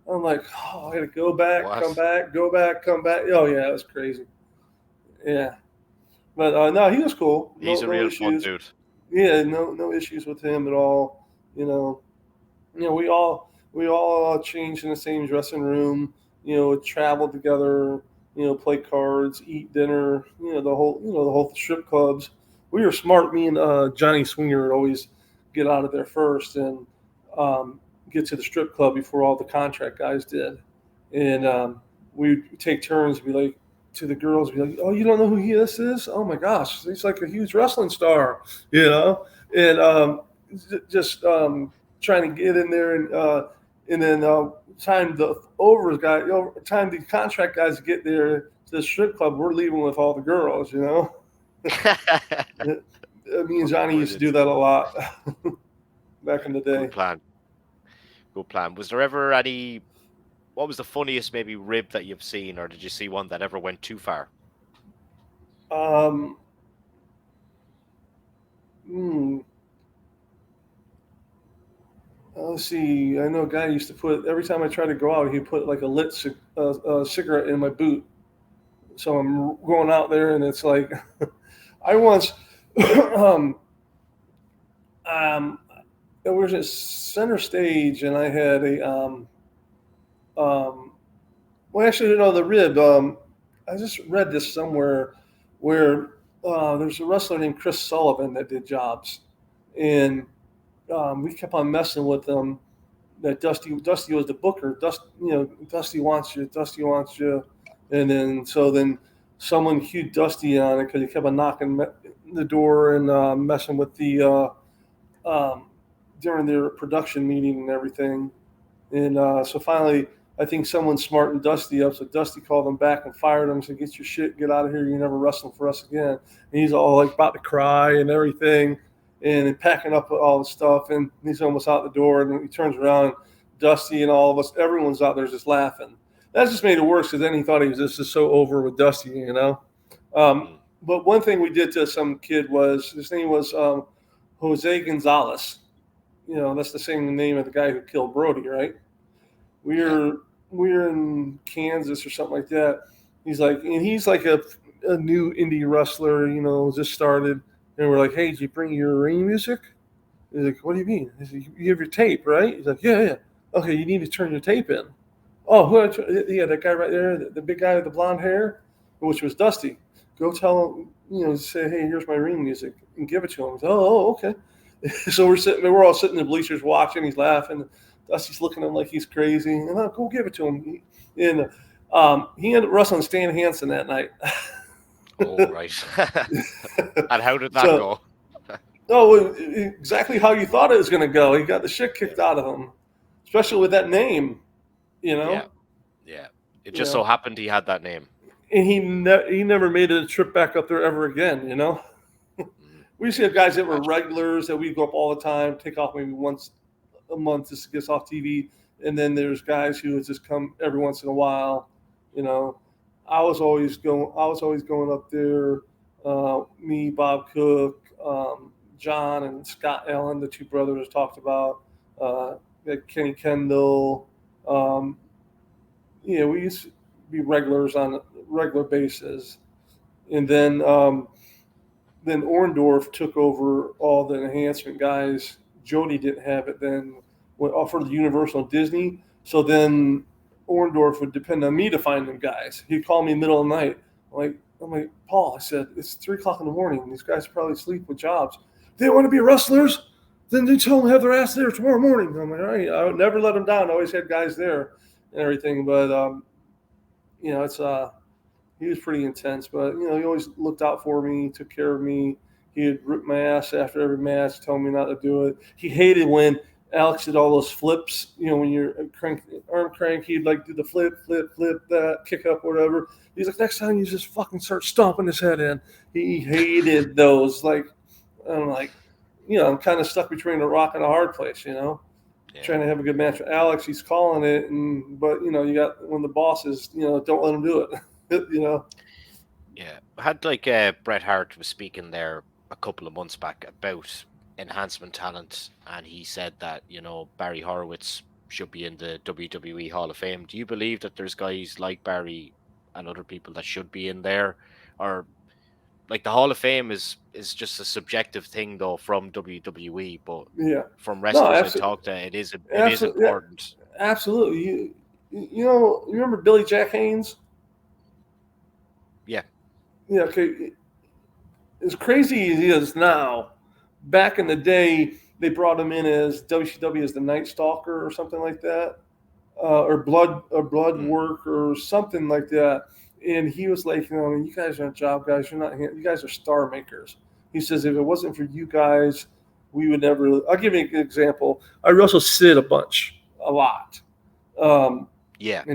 I'm like, I got to go back, come back, go back, come back. Oh, yeah, it was crazy. Yeah. But, no, he was cool. He's a real fun dude. Yeah, no issues with him at all. We all changed in the same dressing room, traveled together, play cards, eat dinner, the whole strip clubs. We were smart. Me and Johnny Swinger would always get out of there first and get to the strip club before all the contract guys did. And we'd take turns and be like, to the girls, be like, oh, you don't know who this is? Oh my gosh, he's like a huge wrestling star, and just trying to get in there and then time the contract guys get there to the strip club, we're leaving with all the girls, Me and Johnny used to do that a lot back in the day. Good plan. Was there ever what was the funniest maybe rib that you've seen, or did you see one that ever went too far? Let's see. I know a guy used to put, every time I tried to go out, he'd put like a lit cigarette in my boot. So I'm going out there, and it's like, I once, it was at center stage, and I had the rib. I just read this somewhere where there's a wrestler named Chris Sullivan that did jobs, and we kept on messing with them. That Dusty was the booker. Dusty wants you, and then someone cued Dusty on it because he kept on knocking the door and messing with the during their production meeting and everything. And so finally, I think someone smartened Dusty up, so Dusty called him back and fired him and said, "Get your shit, get out of here. You're never wrestling for us again." And he's all like about to cry and everything, and packing up all the stuff, and he's almost out the door, and he turns around, Dusty and all of us, everyone's out there just laughing. That just made it worse because then he thought he was just so over with Dusty, you know. But one thing we did to some kid was, his name was Jose Gonzalez. You know, that's the same name of the guy who killed Brody, right? We were in Kansas or something like that. He's like a new indie wrestler, you know, just started. And we're like, "Hey, did you bring your ring music?" He's like, "What do you mean?" He's like, "You have your tape, right?" He's like, "Yeah. Okay, you need to turn your tape in." "Oh, yeah, that guy right there, the big guy with the blonde hair," which was Dusty. "Go tell him, you know, say, hey, here's my ring music," and give it to him. He's like, "Oh, okay." So we're all sitting in the bleachers watching. He's laughing. Dusty's looking at him like he's crazy. And I'll go give it to him. And he ended up wrestling Stan Hansen that night. Oh, right. And how did that go? Oh, exactly how you thought it was going to go. He got the shit kicked out of him, especially with that name, you know? Yeah. It just so happened he had that name. And he never made a trip back up there ever again, you know? We used to have guys that were regulars that we'd go up all the time, take off maybe once a month just to get us off TV. And then there's guys who would just come every once in a while, you know. I was always going up there. Me, Bob Cook, John and Scott Allen, the two brothers talked about, Kenny Kendall. We used to be regulars on a regular basis. And then Orndorff took over all the enhancement guys. Jody didn't have it then. Went offered the Universal Disney. So then Orndorff would depend on me to find them guys. He'd call me middle of the night. I'm like, "Paul," I said, "it's 3:00 in the morning. These guys probably sleep with jobs. They want to be wrestlers? Then they tell them to have their ass there tomorrow morning." I'm like, "All right." I would never let them down. I always had guys there and everything. But, he was pretty intense. But, he always looked out for me, took care of me. He'd rip my ass after every match, tell me not to do it. He hated when Alex did all those flips. When you're arm crank, he'd like do the flip, that kick up, whatever. He's like, "Next time you just fucking start stomping his head in." He hated those. Like, I'm like, I'm kind of stuck between a rock and a hard place, trying to have a good match with Alex. He's calling it. But you got when the bosses, don't let him do it, Yeah. I had Bret Hart was speaking there a couple of months back about enhancement talent, and he said that Barry Horowitz should be in the WWE Hall of Fame. Do you believe that there's guys like Barry and other people that should be in there, or like the Hall of Fame is just a subjective thing though from WWE, but from wrestlers I talk to, it is important. Yeah, absolutely. You remember Billy Jack Haynes? Yeah. Yeah. Okay. As crazy as he is now, back in the day, they brought him in as WCW as the Night Stalker or something like that, or blood work or something like that. And he was like, you guys aren't job guys. You're not. You guys are star makers. He says, if it wasn't for you guys, we would never. I'll give you an example. I wrestled Sid a lot. In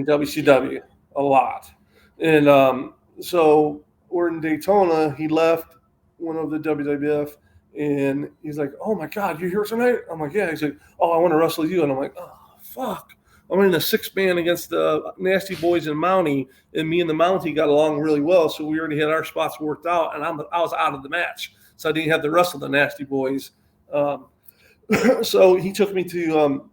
WCW, a lot. And so we're in Daytona. He left one of the WWF. And he's like, "Oh my God, you're here tonight?" I'm like, "Yeah." He's like, "Oh, I want to wrestle you." And I'm like, "Oh, fuck." I'm in a 6-man against the Nasty Boys and Mountie, and me and the Mountie got along really well, so we already had our spots worked out, and I was out of the match, so I didn't have to wrestle the Nasty Boys. So he took me to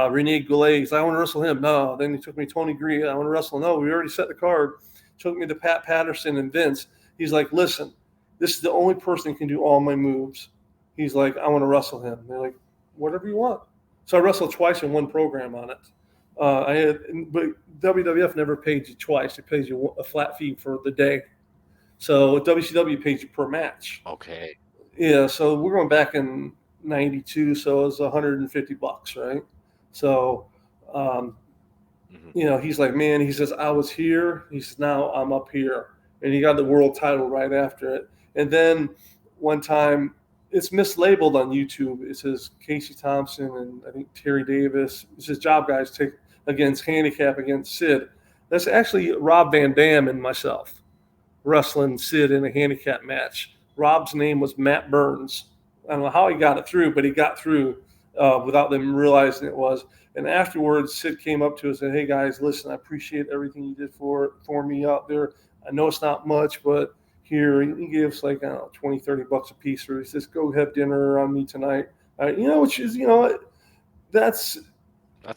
Rene Goulet. He's like, "I want to wrestle him." No. Then he took me to Tony Green. "I want to wrestle." No, we already set the card. Took me to Pat Patterson and Vince. He's like, "Listen, this is the only person who can do all my moves." He's like, "I want to wrestle him." They're like, "Whatever you want." So I wrestled twice in one program on it. But WWF never paid you twice. It pays you a flat fee for the day. So WCW pays you per match. Okay. Yeah. So we're going back in '92. So it was $150, right? So, he's like, "Man," he says, "I was here." He says, "Now I'm up here." And he got the world title right after it. And then one time, it's mislabeled on YouTube. It says Casey Thompson and I think Terry Davis. It says job guys take. against handicap against Sid. That's actually Rob Van Dam and myself wrestling Sid in a handicap match. Rob's name was Matt Burns. I don't know how he got it through, but he got through without them realizing it was. And afterwards, Sid came up to us and said, "Hey guys, listen, I appreciate everything you did for me out there. I know it's not much, but here," he gave us like, I don't know, 20, $30 a piece. Or he says, "Go have dinner on me tonight." Which is, that's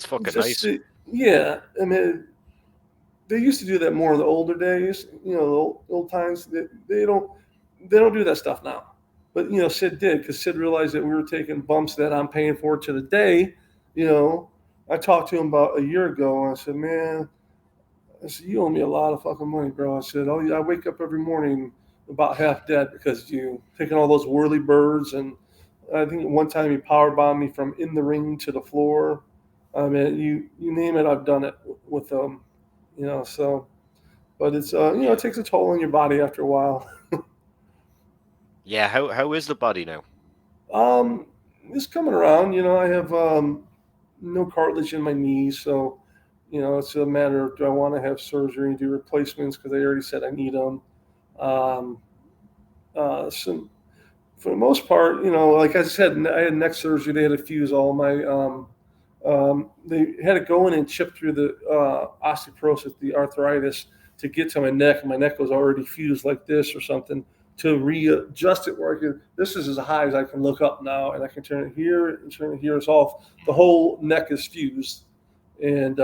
fucking just, nice. yeah. I mean, they used to do that more in the older days, the old times. They don't do that stuff now. But Sid did, because Sid realized that we were taking bumps that I'm paying for to the day. I talked to him about a year ago, and I said, "Man," I said, "you owe me a lot of fucking money, bro." I said, "Oh, I wake up every morning about half dead because you taking all those whirly birds." And I think one time he power bombed me from in the ring to the floor. I mean, you name it, I've done it with them. So, but it's it takes a toll on your body after a while. Yeah, how is the body now? It's coming around. I have no cartilage in my knees, so it's a matter of, do I want to have surgery and do replacements, because they already said I need them. So for the most part, like I said, I had neck surgery. They had to fuse all my. They had to go in and chip through the osteoporosis, the arthritis, to get to my neck. My neck was already fused like this or something, to readjust it where I could. This is as high as I can look up now, and I can turn it here and turn it here. It's all, the whole neck is fused, and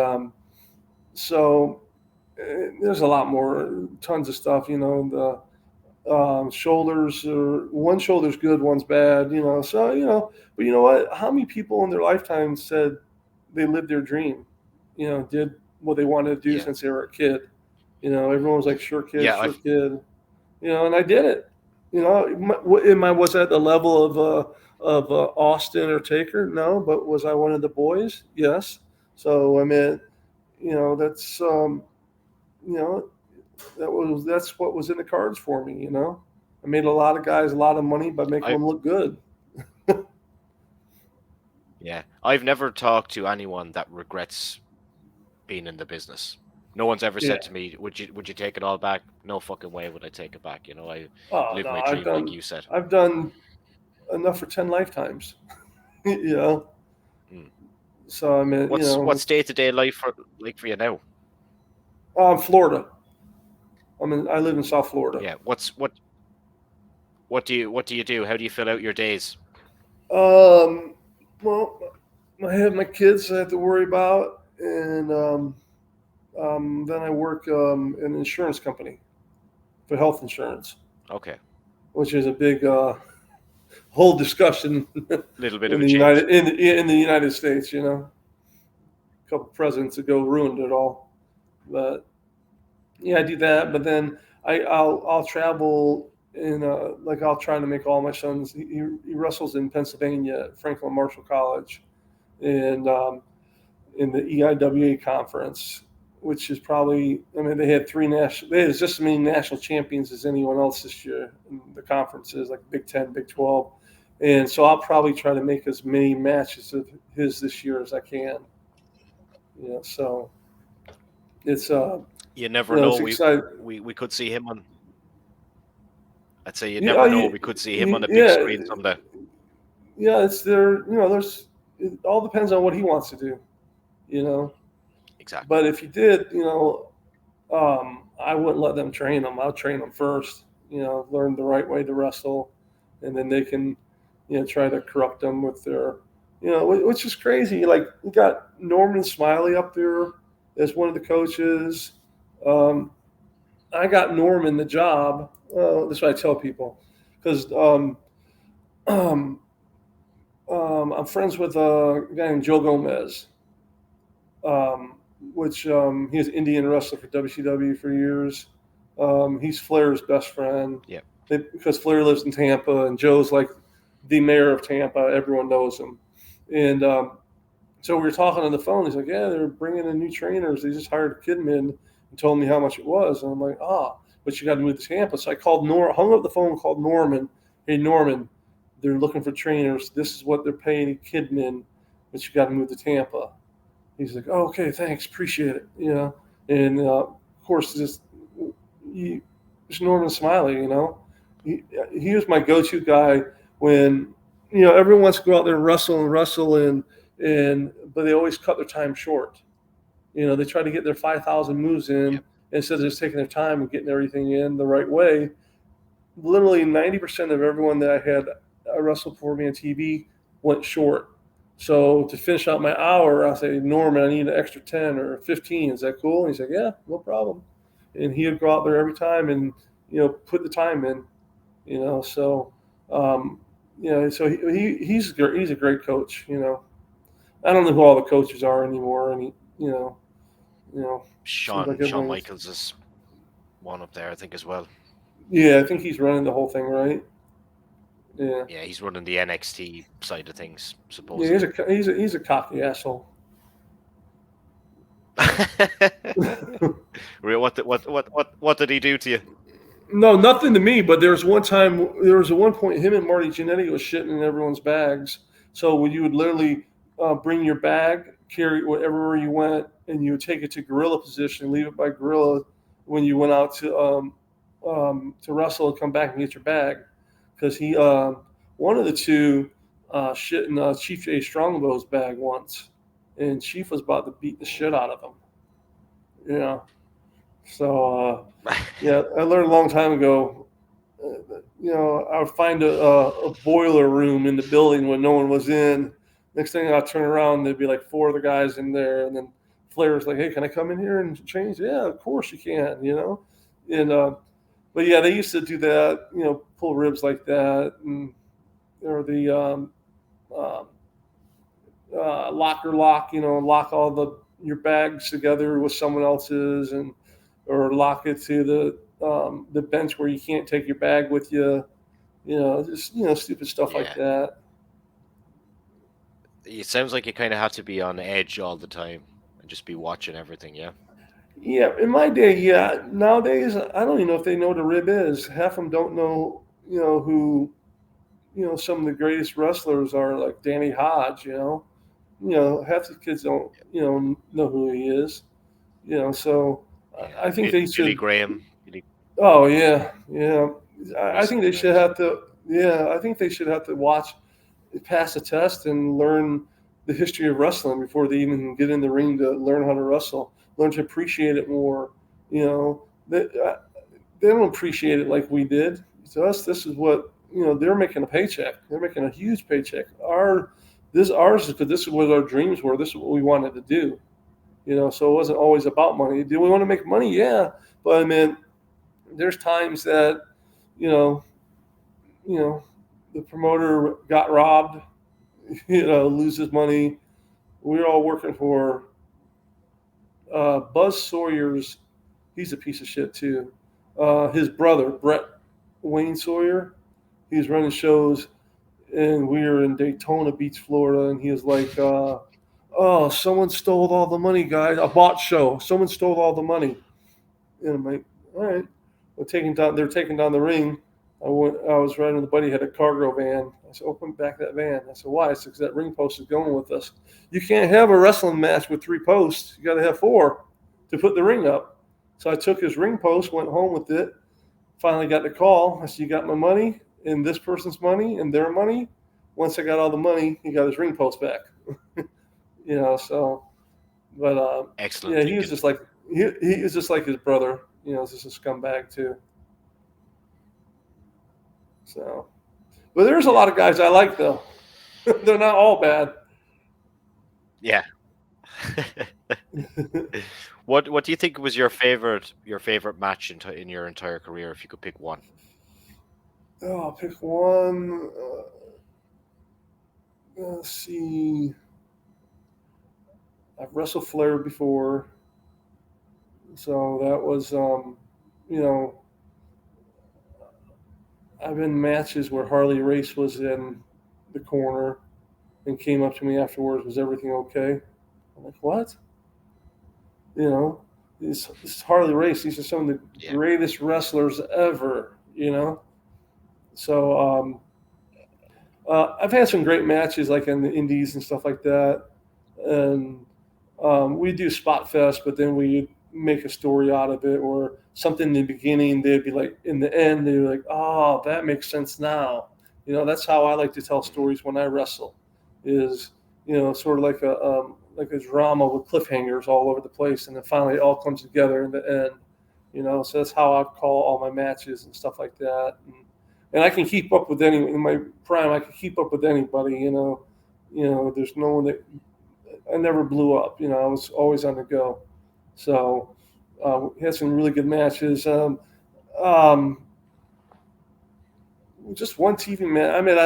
so there's a lot more, tons of stuff. The shoulders, or one shoulder's good, one's bad. So but you know what? How many people in their lifetime said they lived their dream? Did what they wanted to do since they were a kid. Everyone was like, "Sure, kid, Yeah, sure, kid." And I did it. Was I at the level of Austin or Taker? No, but was I one of the boys? Yes. So I mean, that's that's what was in the cards for me. I made a lot of guys a lot of money by making them look good. Yeah, I've never talked to anyone that regrets being in the business. No one's ever said to me, "Would you take it all back?" No fucking way would I take it back. I live my dream, like you said. I've done enough for 10 lifetimes. So I mean, what's day-to-day life like for you now? Florida. I live in South Florida. Yeah. What do you do? How do you fill out your days? Well, I have my kids I have to worry about, and then I work in an insurance company for health insurance. Okay. Which is a big whole discussion. Little bit in of the a change. in the United States. A couple presidents ago ruined it all. But yeah, I do that. But then I'll travel. Like I'll try to make all my sons. He wrestles in Pennsylvania at Franklin Marshall College, and in the EIWA conference, which is probably. I mean, they had they had just as many national champions as anyone else this year in the conferences, like Big 10, Big 12, and so I'll probably try to make as many matches of his this year as I can. So it's you never know. We could see him on. I'd say you never know. We could see him on a big screen someday. Yeah, it's there. There's. It all depends on what he wants to do. Exactly. But if he did, I wouldn't let them train him. I'll train them first. Learn the right way to wrestle, and then they can, try to corrupt them with their, which is crazy. Like, we got Norman Smiley up there as one of the coaches. I got Norman the job. That's what I tell people, because I'm friends with a guy named Joe Gomez, which he's an Indian wrestler for WCW for years. He's Flair's best friend. Yeah. Because Flair lives in Tampa, and Joe's like the mayor of Tampa. Everyone knows him. And so we were talking on the phone. He's like, "Yeah, they're bringing in new trainers. They just hired Kidman and told me how much it was." And I'm like, but you got to move to Tampa. So I called hung up the phone, called Norman. "Hey, Norman, they're looking for trainers. This is what they're paying Kidman, but you got to move to Tampa." He's like, oh, okay, thanks, appreciate it, And of course, just Norman Smiley, he, he was my go-to guy when everyone wants to go out there and wrestle and but they always cut their time short. They try to get their 5,000 moves in Yep. instead of just taking their time and getting everything in the right way. Literally 90% of everyone that I had wrestled for me on TV went short. So to finish out my hour, I say, Norman, I need an extra 10 or 15. Is that cool? And he's like, yeah, no problem. And he would go out there every time and, put the time in, so, so he's a great coach, I don't know who all the coaches are anymore. And seems like Shawn everyone's, Michaels is one up there, I think, as well. yeah, I think he's running the whole thing, right? Yeah. Yeah, he's running the NXT side of things, Yeah, supposedly. he's a cocky asshole. What did he do to you? No, nothing to me. But there was one point him and Marty Jannetty was shitting in everyone's bags. So when you would literally bring your bag, carry it wherever you went, and you would take it to gorilla position, leave it by gorilla when you went out to wrestle and come back and get your bag, because he one of the two shit in Chief J Strongbow's bag once, and Chief was about to beat the shit out of him. Yeah. So yeah, I learned a long time ago. I would find a boiler room in the building when no one was in. Next thing I'd turn around, there'd be like four other guys in there, and then Flair's like, "Hey, can I come in here and change?" Yeah, of course you can. And but yeah, they used to do that. Pull ribs like that, and or the uh, locker lock. Lock all your bags together with someone else's, and or lock it to the bench where you can't take your bag with you. Just stupid stuff like Yeah, that. it sounds like you kind of have to be on edge all the time and just be watching everything. Yeah. Yeah, in my day, yeah. Nowadays, I don't even know if they know what a rib is. Half of them don't know, who, some of the greatest wrestlers are, like Danny Hodge. Half the kids don't, know who he is. So Yeah. I think they Billy should. Graham, Oh yeah, yeah. I think recently they should mentioned. have to. Yeah, I think they should have to watch, pass a test, and learn the history of wrestling before they even get in the ring to learn how to wrestle, learn to appreciate it more. They don't appreciate it like we did. To us, this is what they're making a paycheck. They're making a huge paycheck. Ours is because this is what our dreams were. This is what we wanted to do. So it wasn't always about money. Do we want to make money? Yeah, but I mean, there's times that you know, the promoter got robbed, loses money. We're all working for Buzz Sawyer's. He's a piece of shit too. His brother Brett Wayne Sawyer, he's running shows, and we were in Daytona Beach, Florida, and he was like, "Oh, someone stole all the money, guys. A bot show. Someone stole all the money." And I'm like, "All right." They're taking down the ring. I was riding with a buddy, had a cargo van. I said, open back that van. I said, why? I said, because that ring post is going with us. You can't have a wrestling match with 3 posts. You got to have 4 to put the ring up. So I took his ring post, went home with it. Finally got the call. I said, you got my money and this person's money and their money. Once I got all the money, he got his ring post back. So, but Excellent yeah, he was thinking. just like he was just like his brother. Just a scumbag too. So, but there's a Yeah. lot of guys I like though. They're not all bad. Yeah. What do you think was your favorite match in your entire career, if you could pick one? Oh, I'll pick one. Let's see. I've wrestled Flair before, so that was you know, I've been in matches where Harley Race was in the corner and came up to me afterwards. Was everything okay? I'm like, what? You know, this is Harley Race. These are some of the Yeah. greatest wrestlers ever. So I've had some great matches like in the Indies and stuff like that, and We do Spot Fest, but then we make a story out of it or something in the beginning. They'd be like, in the end, they'd be like, oh, that makes sense now. That's how I like to tell Mhm. stories when I wrestle, is sort of like a drama with cliffhangers all over the place, and then finally it all comes together in the end. So that's how I'd call all my matches and stuff like that. And I can keep up with any in my prime. I can keep up with anybody. There's no one that I never blew up. I was always on the go. So had some really good matches. Um, just one TV match. I mean,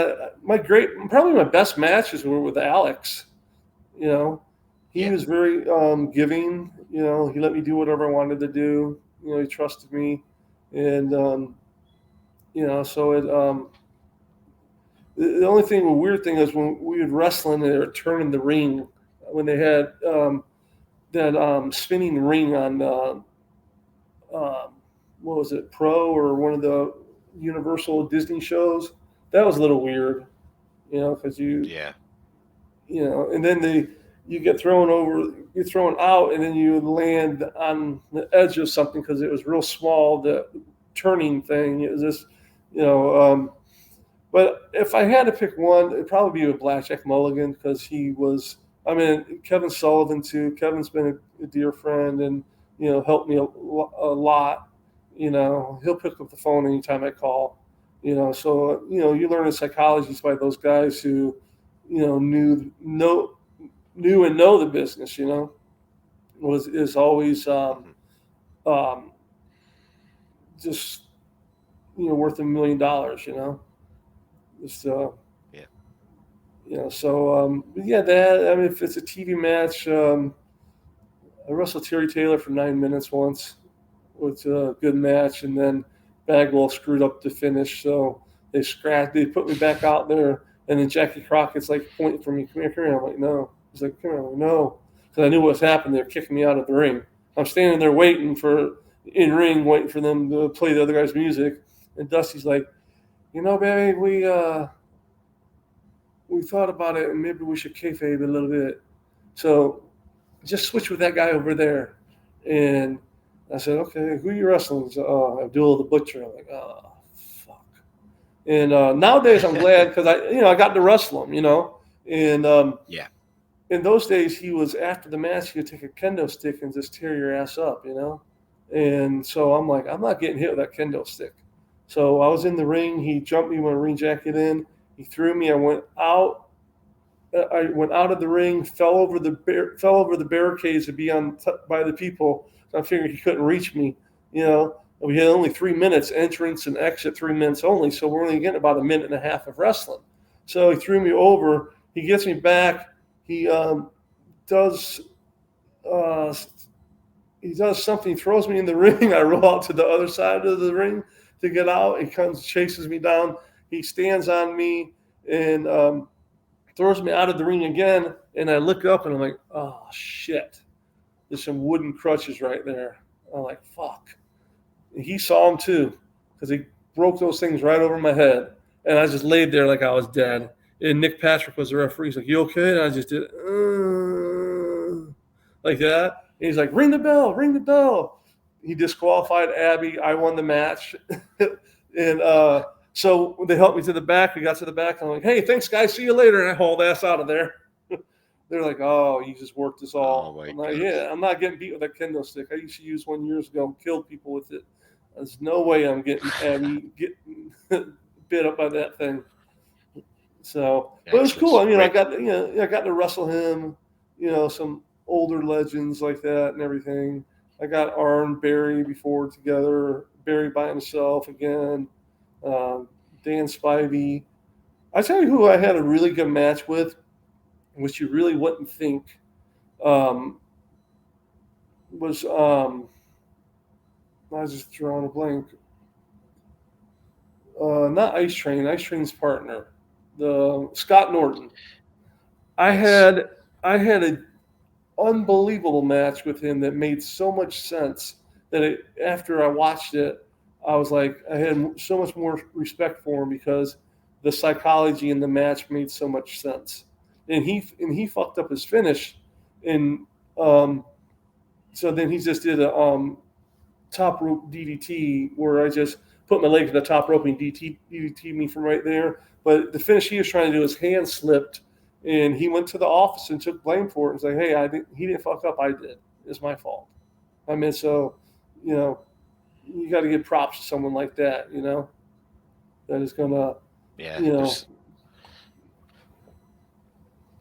probably my best matches were with Alex. You know, he Yeah. was very giving. He let me do whatever I wanted to do. He trusted me, and so it. The only thing, the weird thing is when we would wrestling, they were turning the ring when they had that spinning ring on what was it, Pro or one of the Universal Disney shows. That was a little weird, because Yeah. and then you get thrown over, you're thrown out, and then you land on the edge of something because it was real small. The turning thing, it was just, you know. But if I had to pick one, it'd probably be with Blackjack Mulligan because he was. I mean, Kevin Sullivan too. Kevin's been a dear friend and helped me a lot. He'll pick up the phone anytime I call. So you learn the psychology by those guys who knew and know the business. Was is always Mhm. um, just worth $1 million. Just Yeah. So yeah, that, I mean, if it's a TV match, I wrestled Terry Taylor for 9 minutes once, with a good match, and then Bagwell screwed up the finish, so they put me back out there, and then Jackie Crockett's like pointing for me, come here, come here. I'm like, no. He's like, come here. I'm like, no, because I knew what was happening. They're kicking me out of the ring. I'm standing there waiting waiting for them to play the other guy's music, and Dusty's like, baby, we thought about it, and maybe we should kayfabe a little bit. So just switch with that guy over there. And I said, okay, who are you wrestling? He said, oh, Abdul the Butcher. I'm like, oh, fuck. And nowadays I'm glad because I got to wrestle him, And Yeah. in those days, he was, after the match, he would take a kendo stick and just tear your ass up. And so I'm like, I'm not getting hit with that kendo stick. So I was in the ring. He jumped me with a ring jacket in. He threw me. I went out. I went out of the ring, fell over the barricades to be by the people. So I figured he couldn't reach me. We had only 3 minutes entrance and exit, 3 minutes only, so we're only getting about a minute and a half of wrestling. So he threw me over. He gets me back. He does uh, he does something. He throws me in the ring. I roll out to the other side of the ring to get out. He comes, chases me down. He stands on me and throws me out of the ring again, and I look up and I'm like, oh shit, there's some wooden crutches right there. I'm like, fuck. And he saw them too, because he broke those things right over my head, and I just laid there like I was dead. And Nick Patrick was the referee. He's like, you okay? And I just did like that. And he's like, ring the bell, ring the bell. He disqualified Abby. I won the match. And so they helped me to the back. We got to the back. And I'm like, hey, thanks, guys. See you later. And I hauled ass out of there. They're like, oh, you just worked us Oh all. my I'm like, God. yeah, I'm not getting beat with a kendo stick. I used to use one years ago and killed people with it. There's no way I'm getting bit up by that thing. So, but it was cool. Excellent. I mean, Great. I got to wrestle him. Some older legends like that and everything. I got Arn, Barry before together. Barry by himself again. Um, Dan Spivey. I tell you who I had a really good match with, which you really wouldn't think um, was. I was just drawing a blank. Not Ice Train. Ice Train's partner, the Scott Norton. I Yes. had I had an unbelievable match with him that made so much sense that after I watched it, I was like, I had so much more respect for him because the psychology in the match made so much sense. And he fucked up his finish, and So then he just did a top rope DDT where I just put my leg to the top rope and DDT me from right there. But the finish he was trying to do, his hand slipped, and he went to the office and took blame for it and said, "Hey, he didn't fuck up. I did. It's my fault." I mean, so you know, you got to give props to someone like that. You know, that is gonna, Yeah, you know,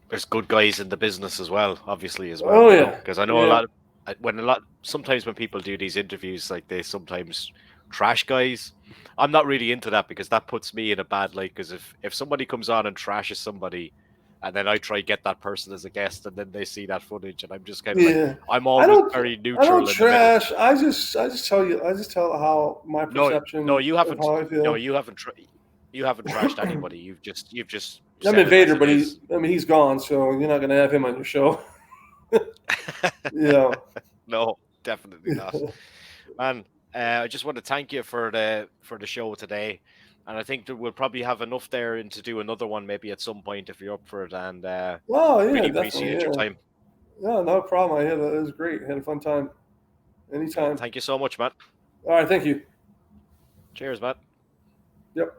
there's good guys in the business as well, obviously as well. oh yeah, because I know yeah. sometimes when people do these interviews, like they sometimes trash guys. I'm not really into that because that puts me in a bad light. Because if somebody comes on and trashes somebody, and then I try get that person as a guest, and then they see that footage, and I'm just kind of like, Yeah, I'm I always don't. very I don't neutral in the middle. trash. I just tell you. I just tell how my No, no, perception you of haven't. how I No, feel. you haven't trashed anybody. You've just I'm said it as Invader, it but is. he's gone, so you're not gonna have him on your show. You know. No, definitely not. Man, I just want to thank you for the show today, and I think that we'll probably have enough there and to do another one maybe at some point if you're up for it. And Oh yeah, really definitely. appreciate your Yeah. time. No, no problem. It was great. Had a fun time. Yeah, Anytime. thank you so much, Matt. All right. Thank you. Cheers, Matt. Yep.